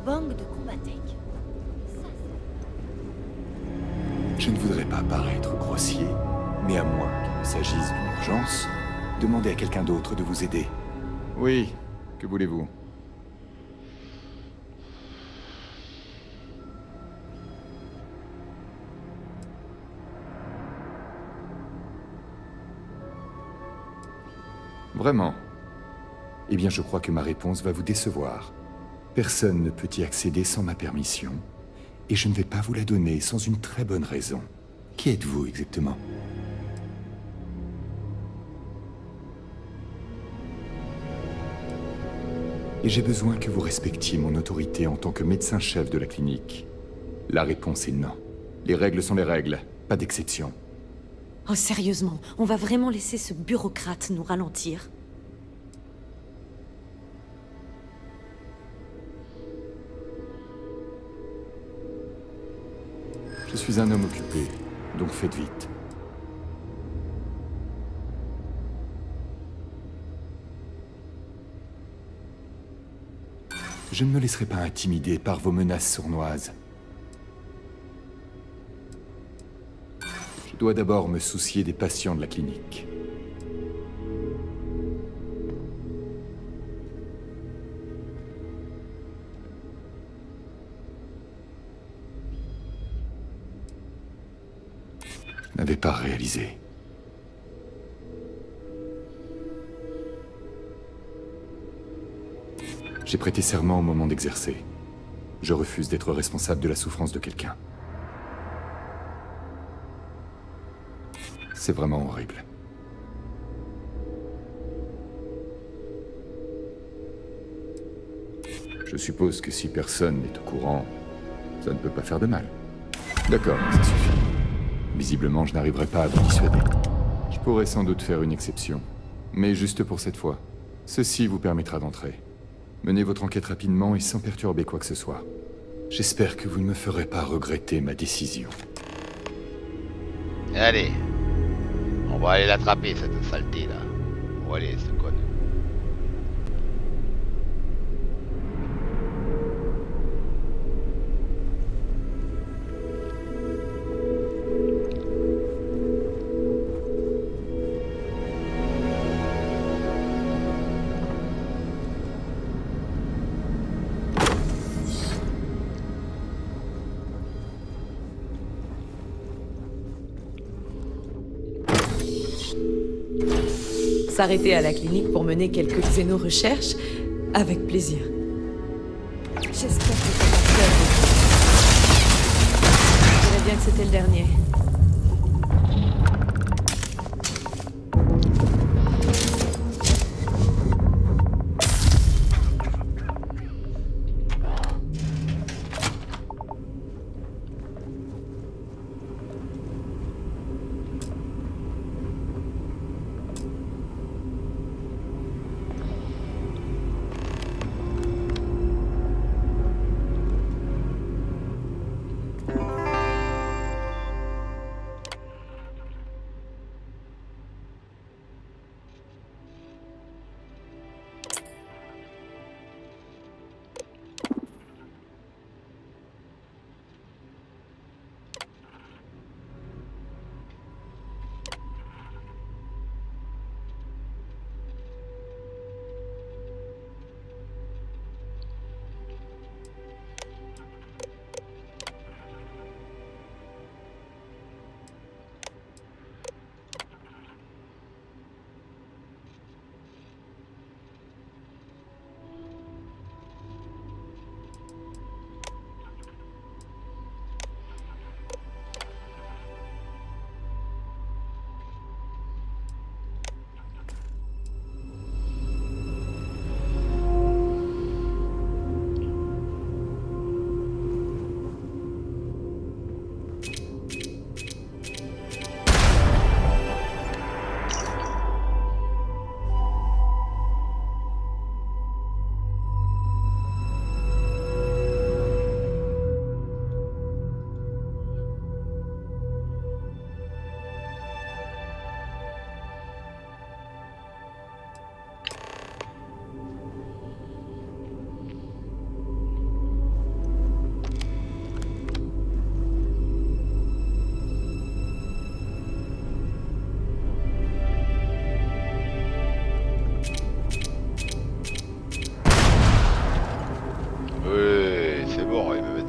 Bang de Combatech.
Je ne voudrais pas paraître grossier, mais à moins qu'il ne s'agisse d'une urgence, demandez à quelqu'un d'autre de vous aider.
Oui, que voulez-vous? Vraiment? Eh bien, je crois que ma réponse va vous décevoir. Personne ne peut y accéder sans ma permission, et je ne vais pas vous la donner sans une très bonne raison. Qui êtes-vous exactement? Et j'ai besoin que vous respectiez mon autorité en tant que médecin-chef de la clinique. La réponse est non. Les règles sont les règles, pas d'exception.
Oh, sérieusement, on va vraiment laisser ce bureaucrate nous ralentir?
Je suis un homme occupé, donc faites vite.
Je ne me laisserai pas intimider par vos menaces sournoises. Je dois d'abord me soucier des patients de la clinique. Je n'avais pas réalisé. J'ai prêté serment au moment d'exercer. Je refuse d'être responsable de la souffrance de quelqu'un. C'est vraiment horrible. Je suppose que si personne n'est au courant, ça ne peut pas faire de mal. D'accord, ça suffit. Visiblement, je n'arriverai pas à vous dissuader. Je pourrais sans doute faire une exception. Mais juste pour cette fois. Ceci vous permettra d'entrer. Menez votre enquête rapidement et sans perturber quoi que ce soit. J'espère que vous ne me ferez pas regretter ma décision.
Allez. On va aller l'attraper, cette saleté là. On va aller, ce con.
S'arrêter à la clinique pour mener quelques xéno-recherches, avec plaisir. J'espère que ça va faire. Je dirais bien que c'était le dernier.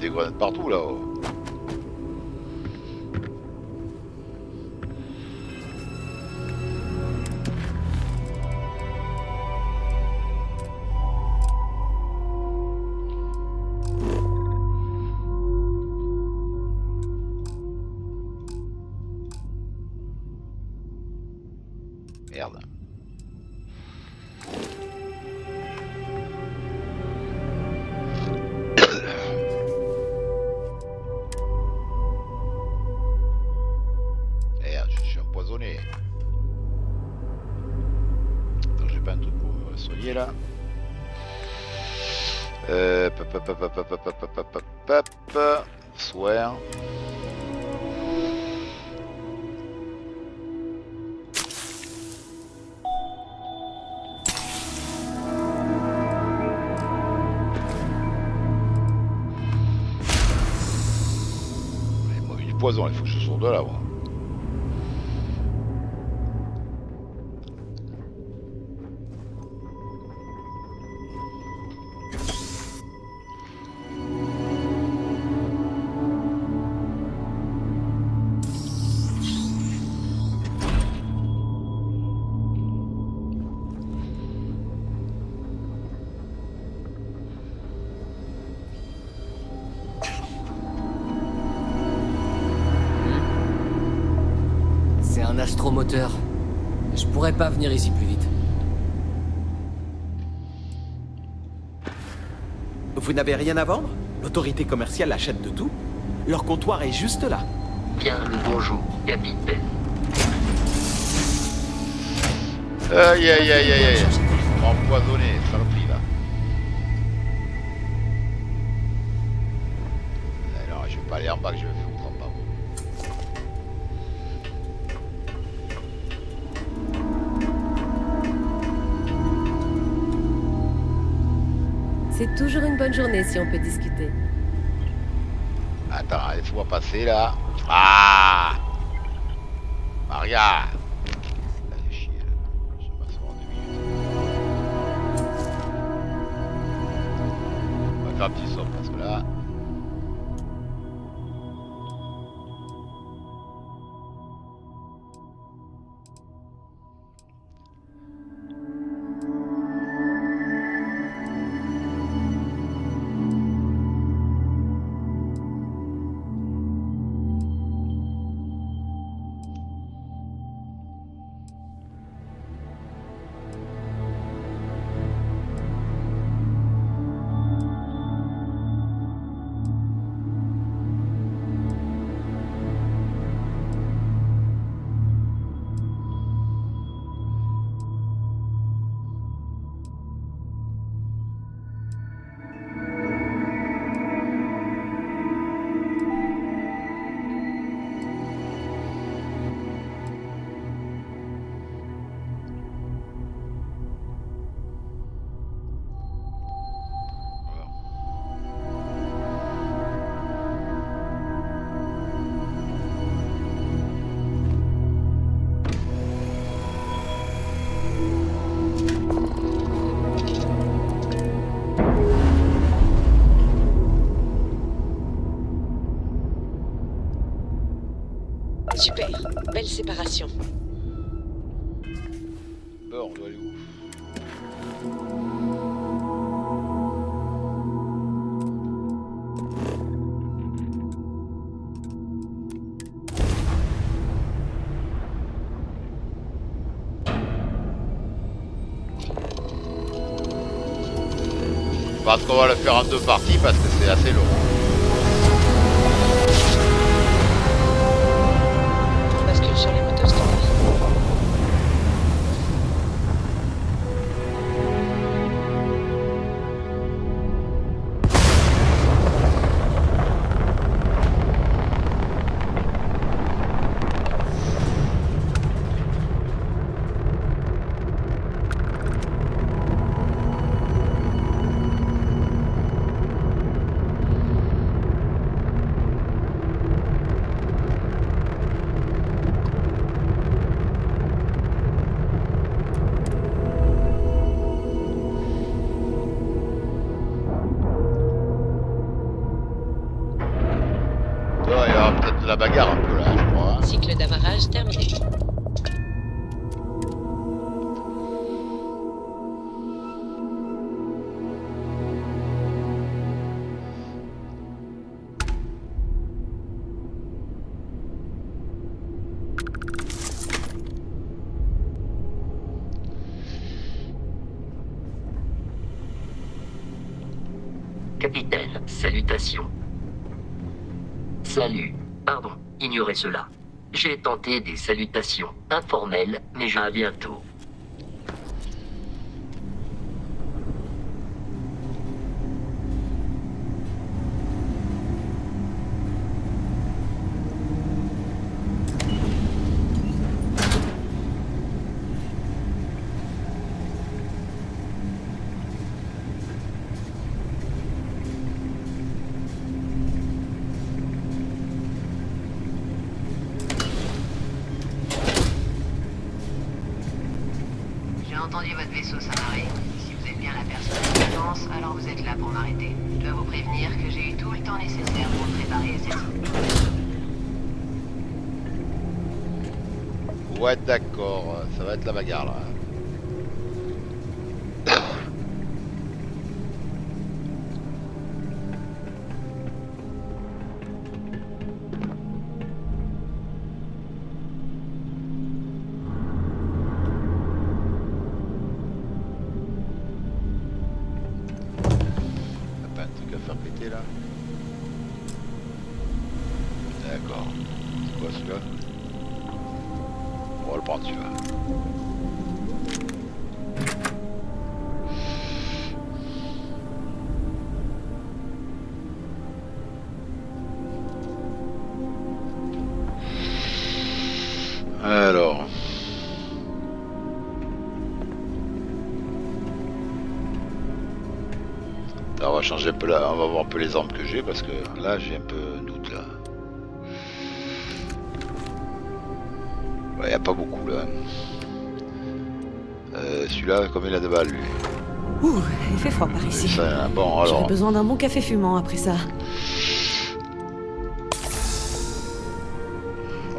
Des grenades partout là-haut. Merde. Attends, j'ai pas un truc pour soigner là. Soir. poison, il faut que je sorte de là, moi.
C'est un astromoteur. Je pourrais pas venir ici plus vite.
Vous n'avez rien à vendre? L'autorité commerciale achète de tout. Leur comptoir est juste là.
Bien le bonjour, capitaine.
Aïe aïe aïe aïe aïe. Empoisonné, saloperie là. Alors je vais pas aller en bas que je vais foutre en bas.
C'est toujours une bonne journée si on peut discuter.
Attends, laisse-moi passer là. Ah Maria. Faire un petit saut parce que là.
Super, belle séparation.
Bon, on doit aller où? Je pense qu'on va le faire en deux parties parce que c'est assez long.
Bascule sur les motos standards. La bagarre un peu là, je crois. Hein. Cycle d'amarrage terminé.
Capitaine, salutations. Salut. Pardon, ignorez cela. J'ai tenté des salutations informelles, mais à bientôt.
pour m'arrêter. Je dois vous prévenir que j'ai eu tout le temps nécessaire pour préparer cette...
Ouais, d'accord, ça va être la bagarre là. T'as pas un truc à faire péter là? D'accord. C'est quoi celui-là? On va le prendre celui-là. Alors. On va changer un peu là, on va voir un peu les armes que j'ai parce que là j'ai un peu doute là. Ouais, y a pas beaucoup là. Celui-là, combien il a de balles lui?
Ouh, il fait froid par ici.
Ça, bon, alors.
J'aurais besoin d'un bon café fumant après ça.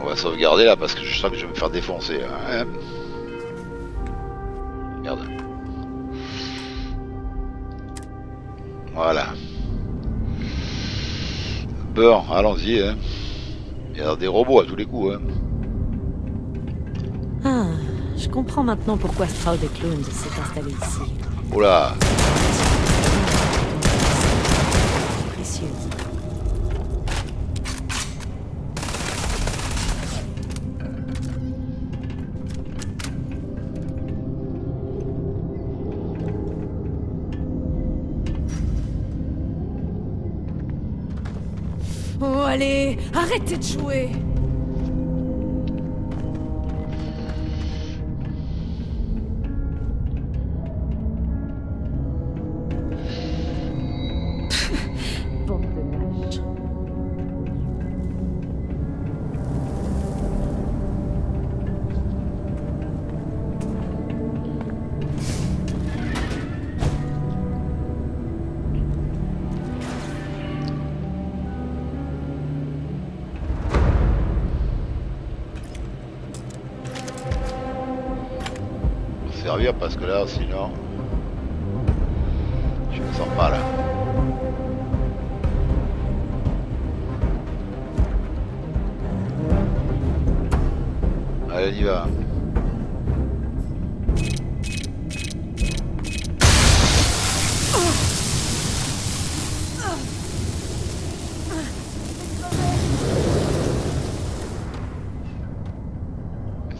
On va sauvegarder là parce que je sens que je vais me faire défoncer. Hein. Merde. Voilà. Bon, allons-y. Hein. Il y a des robots à tous les coups. Hein.
Ah, je comprends maintenant pourquoi Stroud et Clones s'est installé ici.
Oula.
Précieuse. Oh, allez, arrêtez de jouer!
Servir parce que là sinon je me sens pas là. Allez, on y va.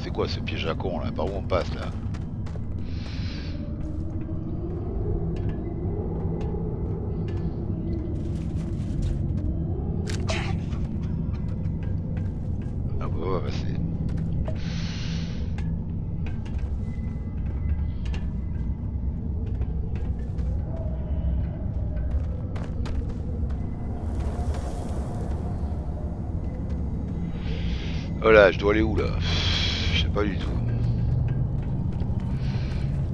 C'est quoi ce piège à con là? Par où on passe là? Oh là, je dois aller où là? Je sais pas du tout.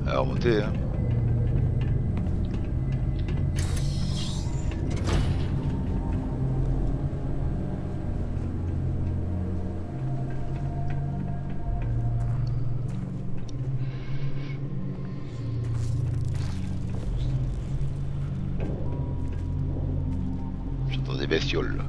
Alors remonter hein. J'entends des bestioles là.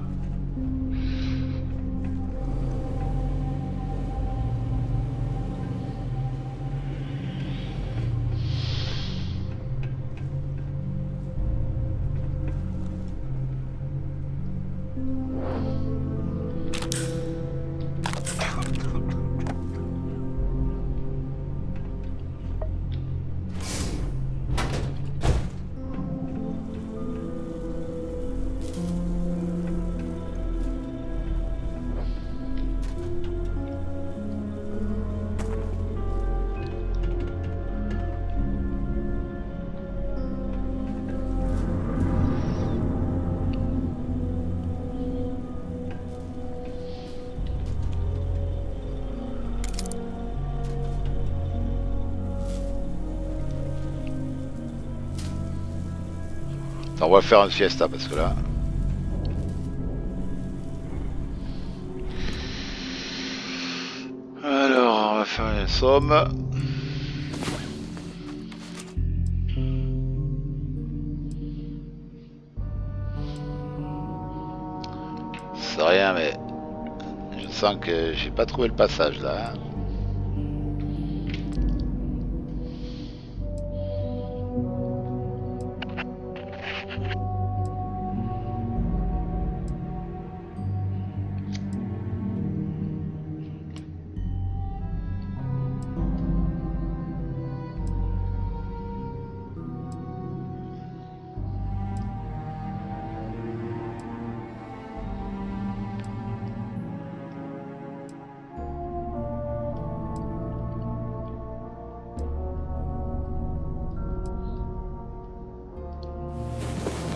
Attends, on va faire une fiesta parce que là... Alors, on va faire une somme. C'est rien, mais je sens que j'ai pas trouvé le passage là. Hein.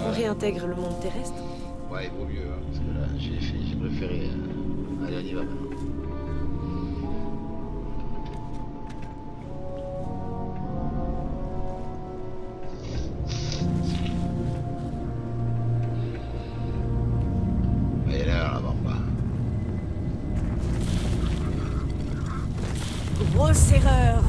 On réintègre le monde terrestre?
Ouais, il vaut mieux, hein, parce que là, j'ai préféré... Allez, on y va maintenant. Et là, on va pas.
Grosse erreur!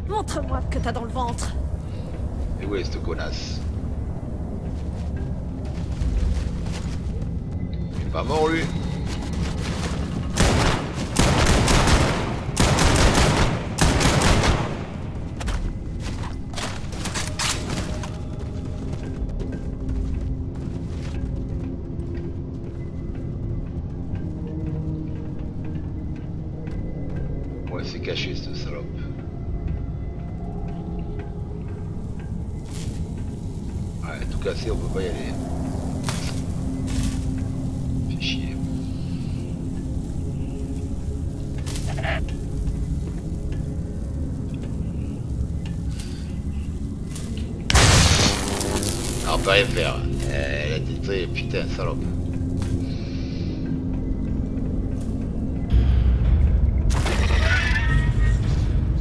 Montre-moi ce que t'as dans le ventre.
Et où est cette connasse? Il est pas mort lui? Ouais, c'est caché cette salope. Ouais, tout cassé, on peut pas y aller. Fait chier. On peut rien faire. Elle a été très putain salope.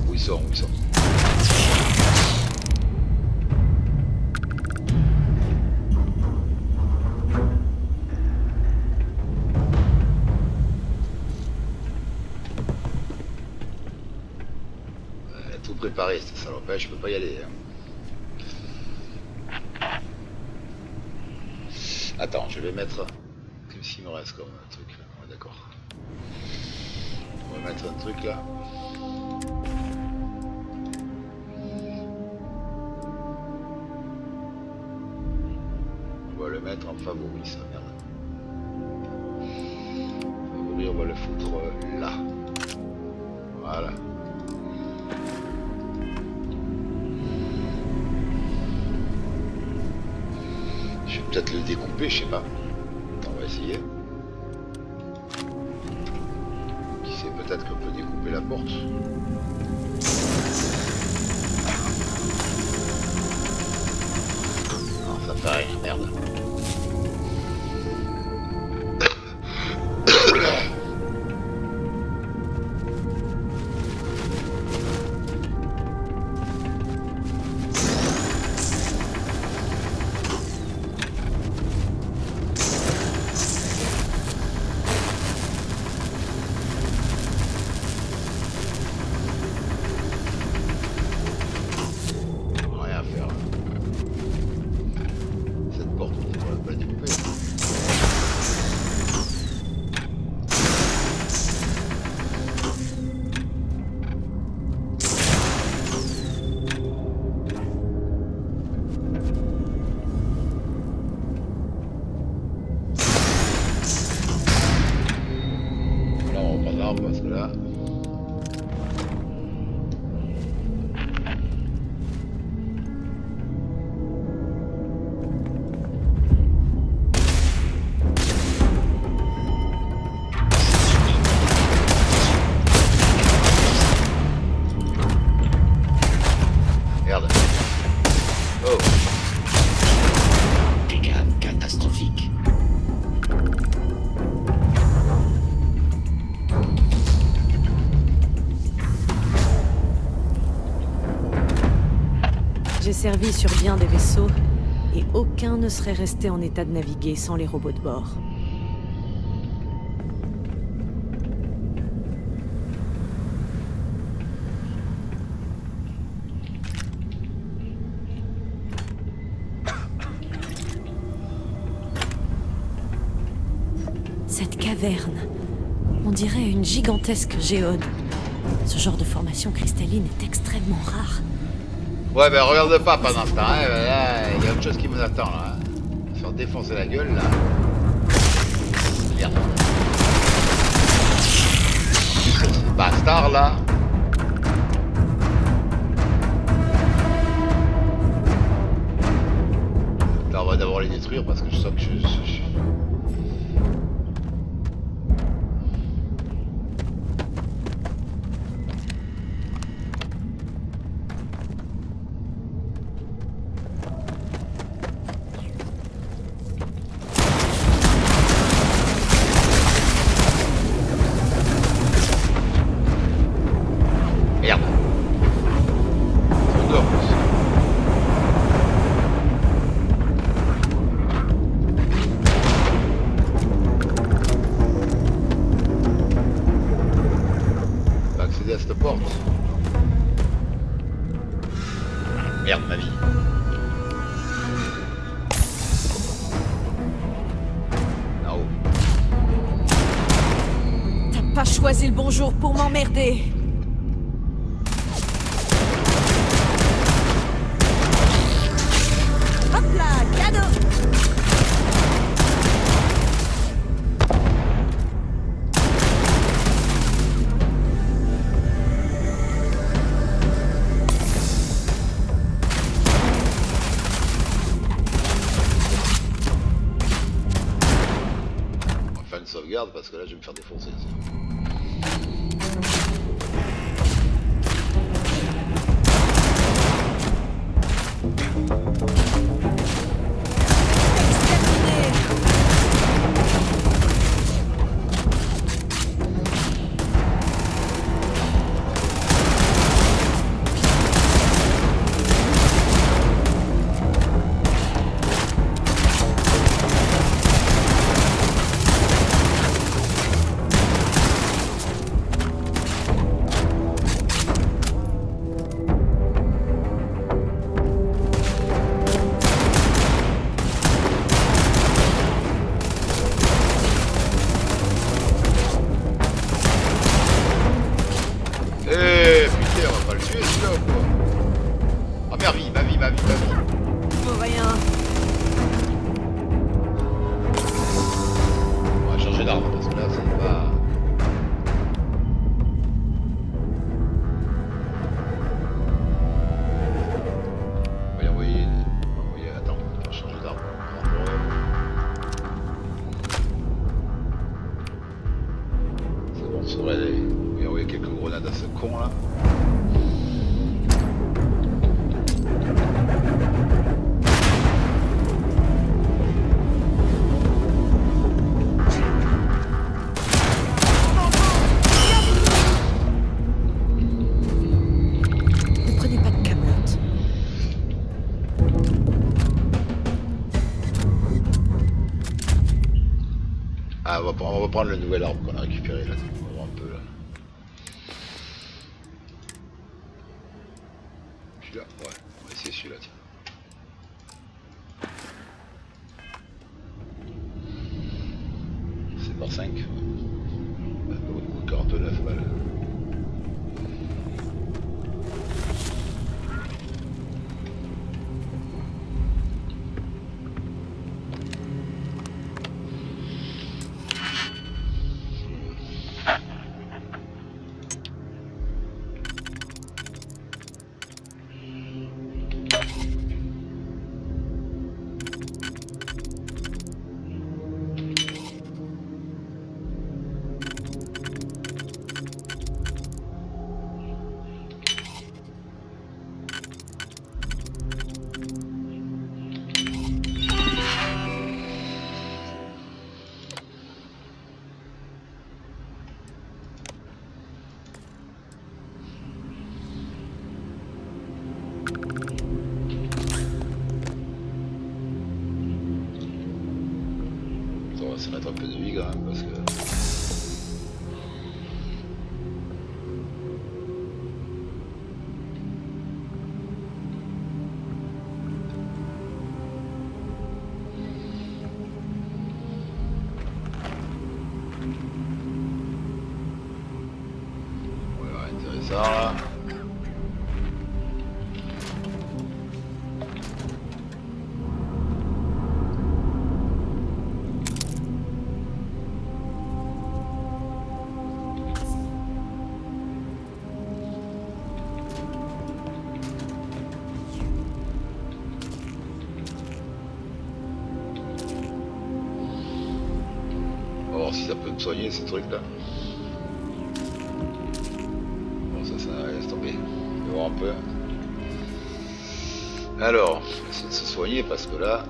Où ils sont? Tout préparé cette salope, je peux pas y aller. Hein. Attends, je vais mettre... Qu'est-ce qu'il me reste comme truc là? Ouais, d'accord. On va mettre un truc là. On va le mettre en favori, ça merde. Favori, on va le foutre là. Voilà. Je vais peut-être le découper, je sais pas. On va essayer. Qui sait, peut-être qu'on peut découper la porte. Non, ça fait rien, merde. Parce que là...
servi sur bien des vaisseaux, et aucun ne serait resté en état de naviguer sans les robots de bord. Cette caverne, on dirait une gigantesque géode. Ce genre de formation cristalline est extrêmement rare.
Ouais, ben regarde pas pendant ce temps, hein. Là, il y a autre chose qui nous attend là. Se faire défoncer la gueule là. Merde. Ce bastard là. Là, on va d'abord les détruire parce que je sens que je... Merde, ma vie. Non.
T'as pas choisi le bon jour pour m'emmerder. Hop là, cadeau.
Sauvegarde parce que là je vais me faire défoncer. On va prendre le nouvel arbre qu'on a récupéré là. On va voir un peu là. Celui-là, ouais, on va essayer celui-là, tiens. C'est par 5. 49 balles. se mettre un peu de vie quand même parce que... Intéressant là. On va voir si ça peut me soigner ces trucs là. Laisse tomber, on va voir un peu. Alors, on va essayer de se soigner parce que là...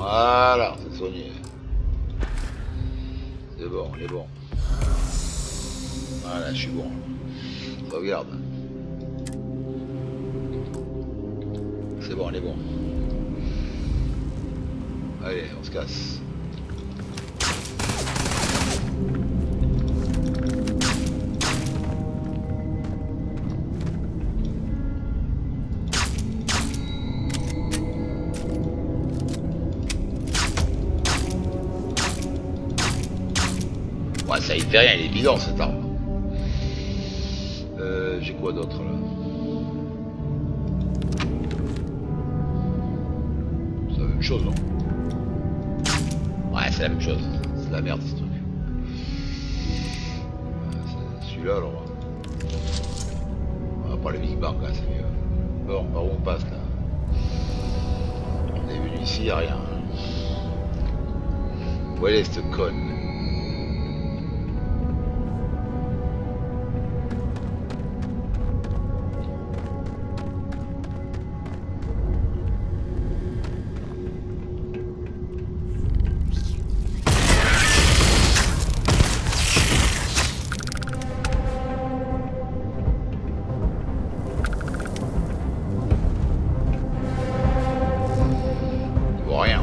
Voilà, c'est soigné. C'est bon, on est bon. Voilà, je suis bon. Regarde. C'est bon, on est bon. Allez, on se casse. Ouais, ça y fait rien, il est bidon cet arbre. J'ai quoi d'autre là? C'est la même chose, non? Ouais, c'est la même chose. C'est de la merde ce truc. Celui-là alors. On va prendre le Big Bang là, c'est mieux. Bon, par où on passe là? On est venu ici, y'a rien. Où elle est cette conne? Rien.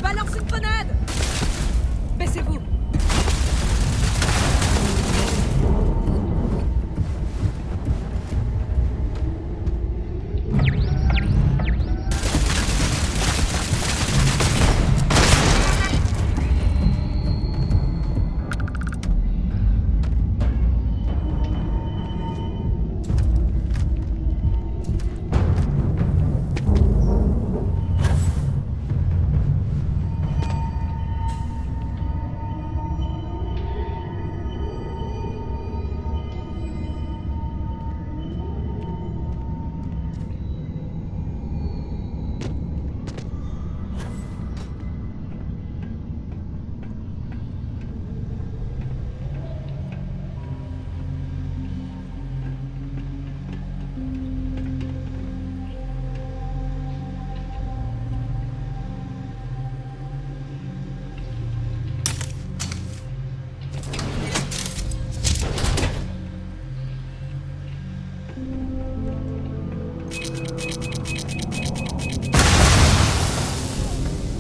Balance une grenade! Baissez-vous!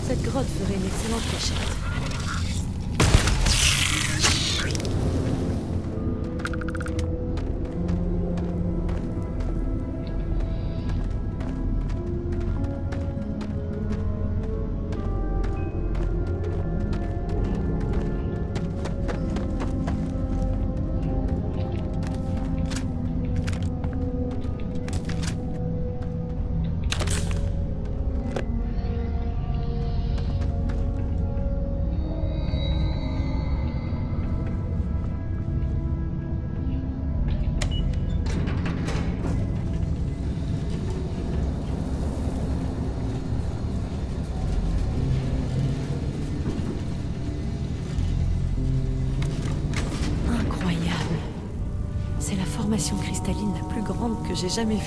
Cette grotte ferait une excellente cachette. formation cristalline la plus grande que j'ai jamais vue.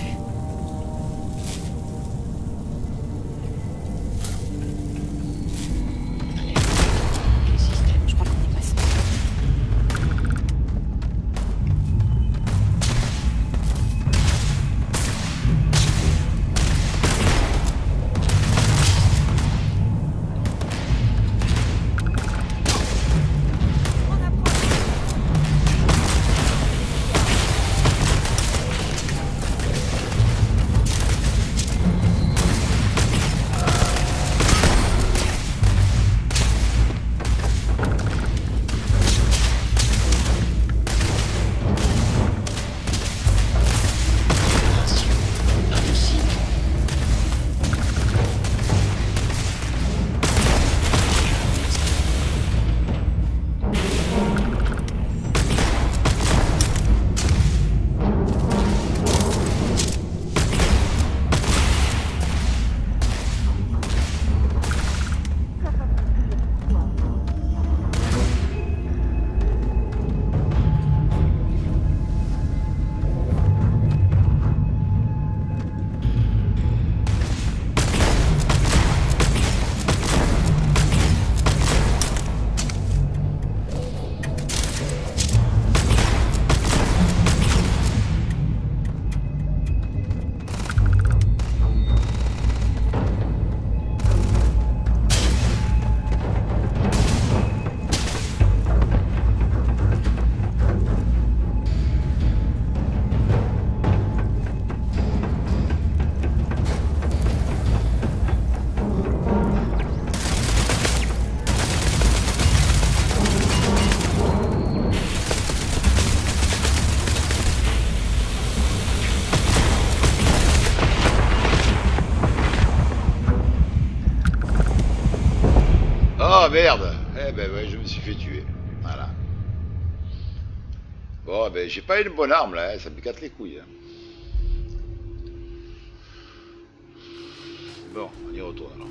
Je crois qu'on est passé.
Oh merde! Eh ben ouais, je me suis fait tuer. Voilà. Bon, ben j'ai pas une bonne arme là, hein, ça me casse les couilles. Hein. Bon, on y retourne alors.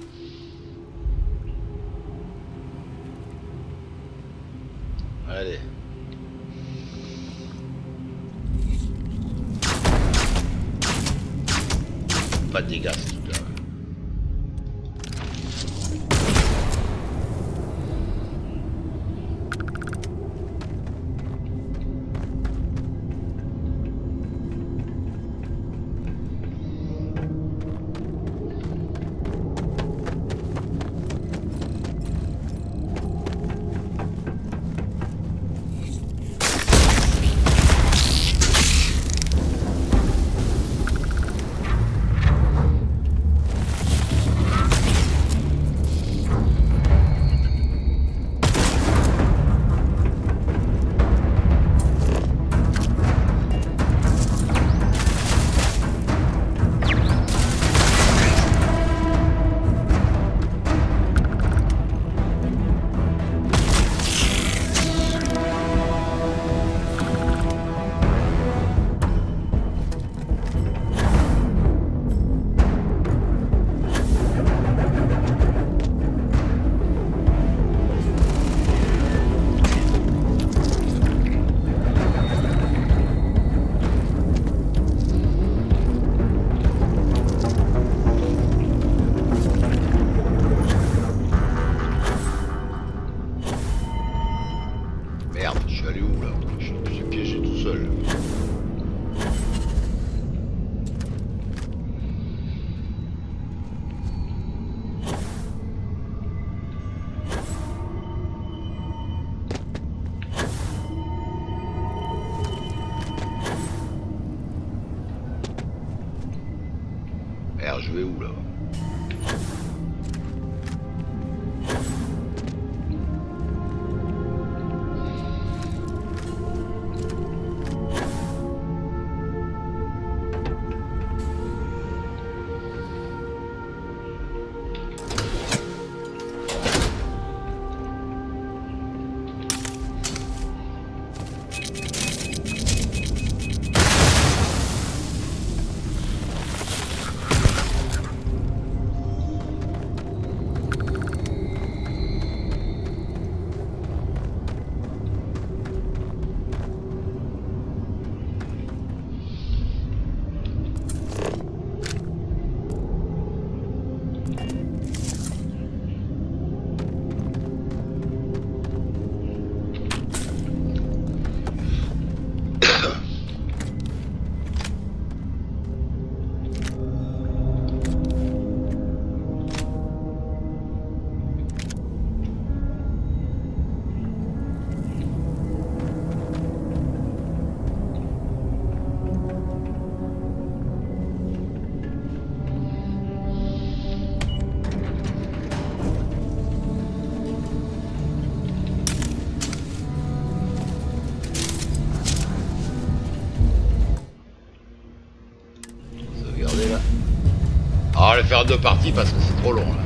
Allez. Pas de dégâts, ce truc-là. Merde, je vais où là? faire 2 parties parce que c'est trop long là.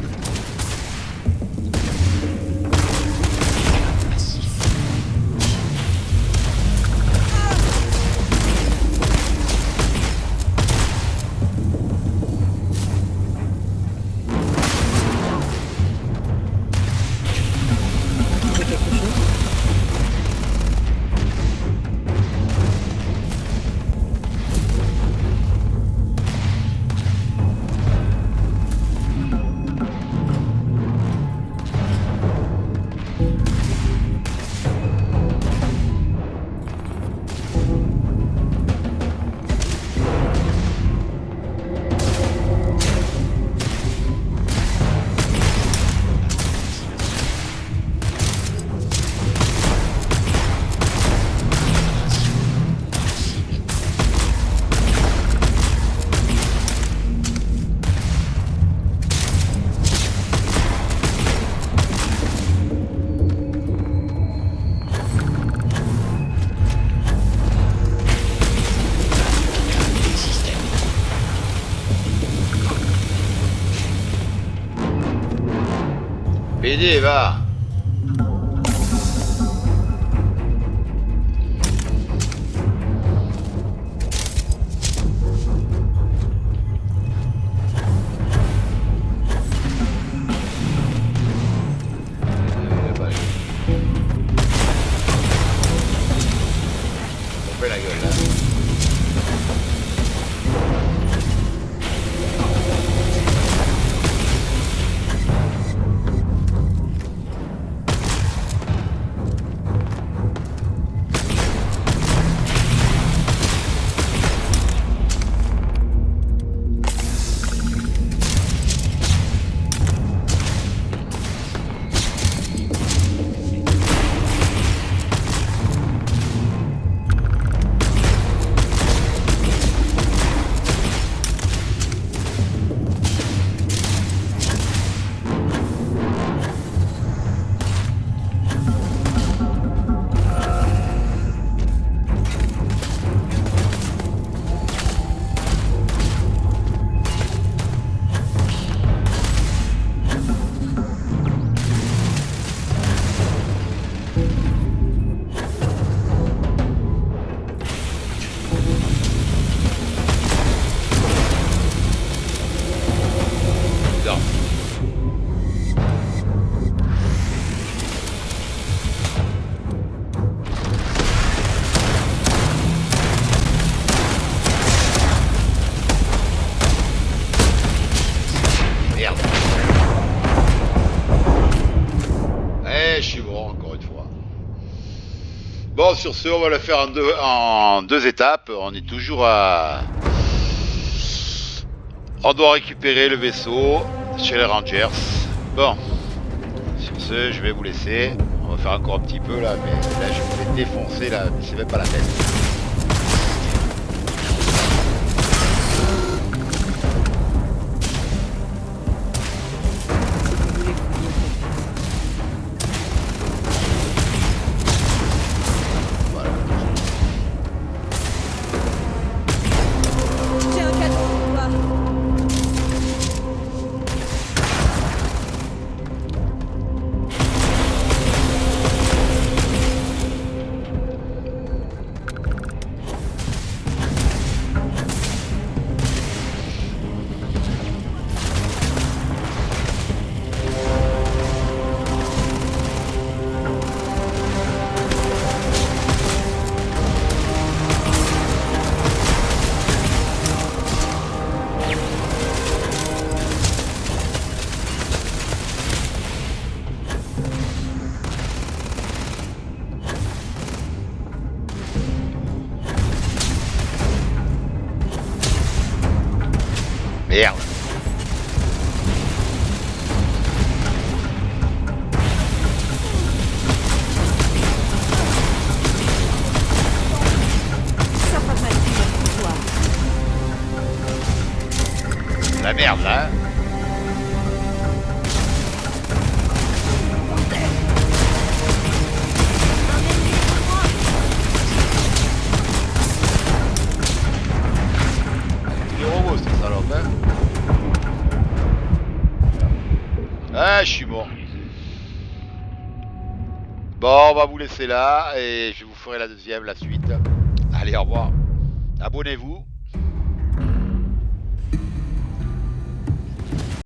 PD, va. On fait la gueule là. Bon, sur ce, on va le faire en deux étapes. On est toujours à... On doit récupérer le vaisseau chez les Rangers. Bon, sur ce, je vais vous laisser. On va faire encore un petit peu là, mais là, je vais me défoncer là. C'est même pas la peine. Merde. La merde là. Les robots, c'est ça alors, hein. Ah, je suis mort. Bon, on va vous laisser là et je vous ferai la deuxième, la suite. Allez, au revoir. Abonnez-vous.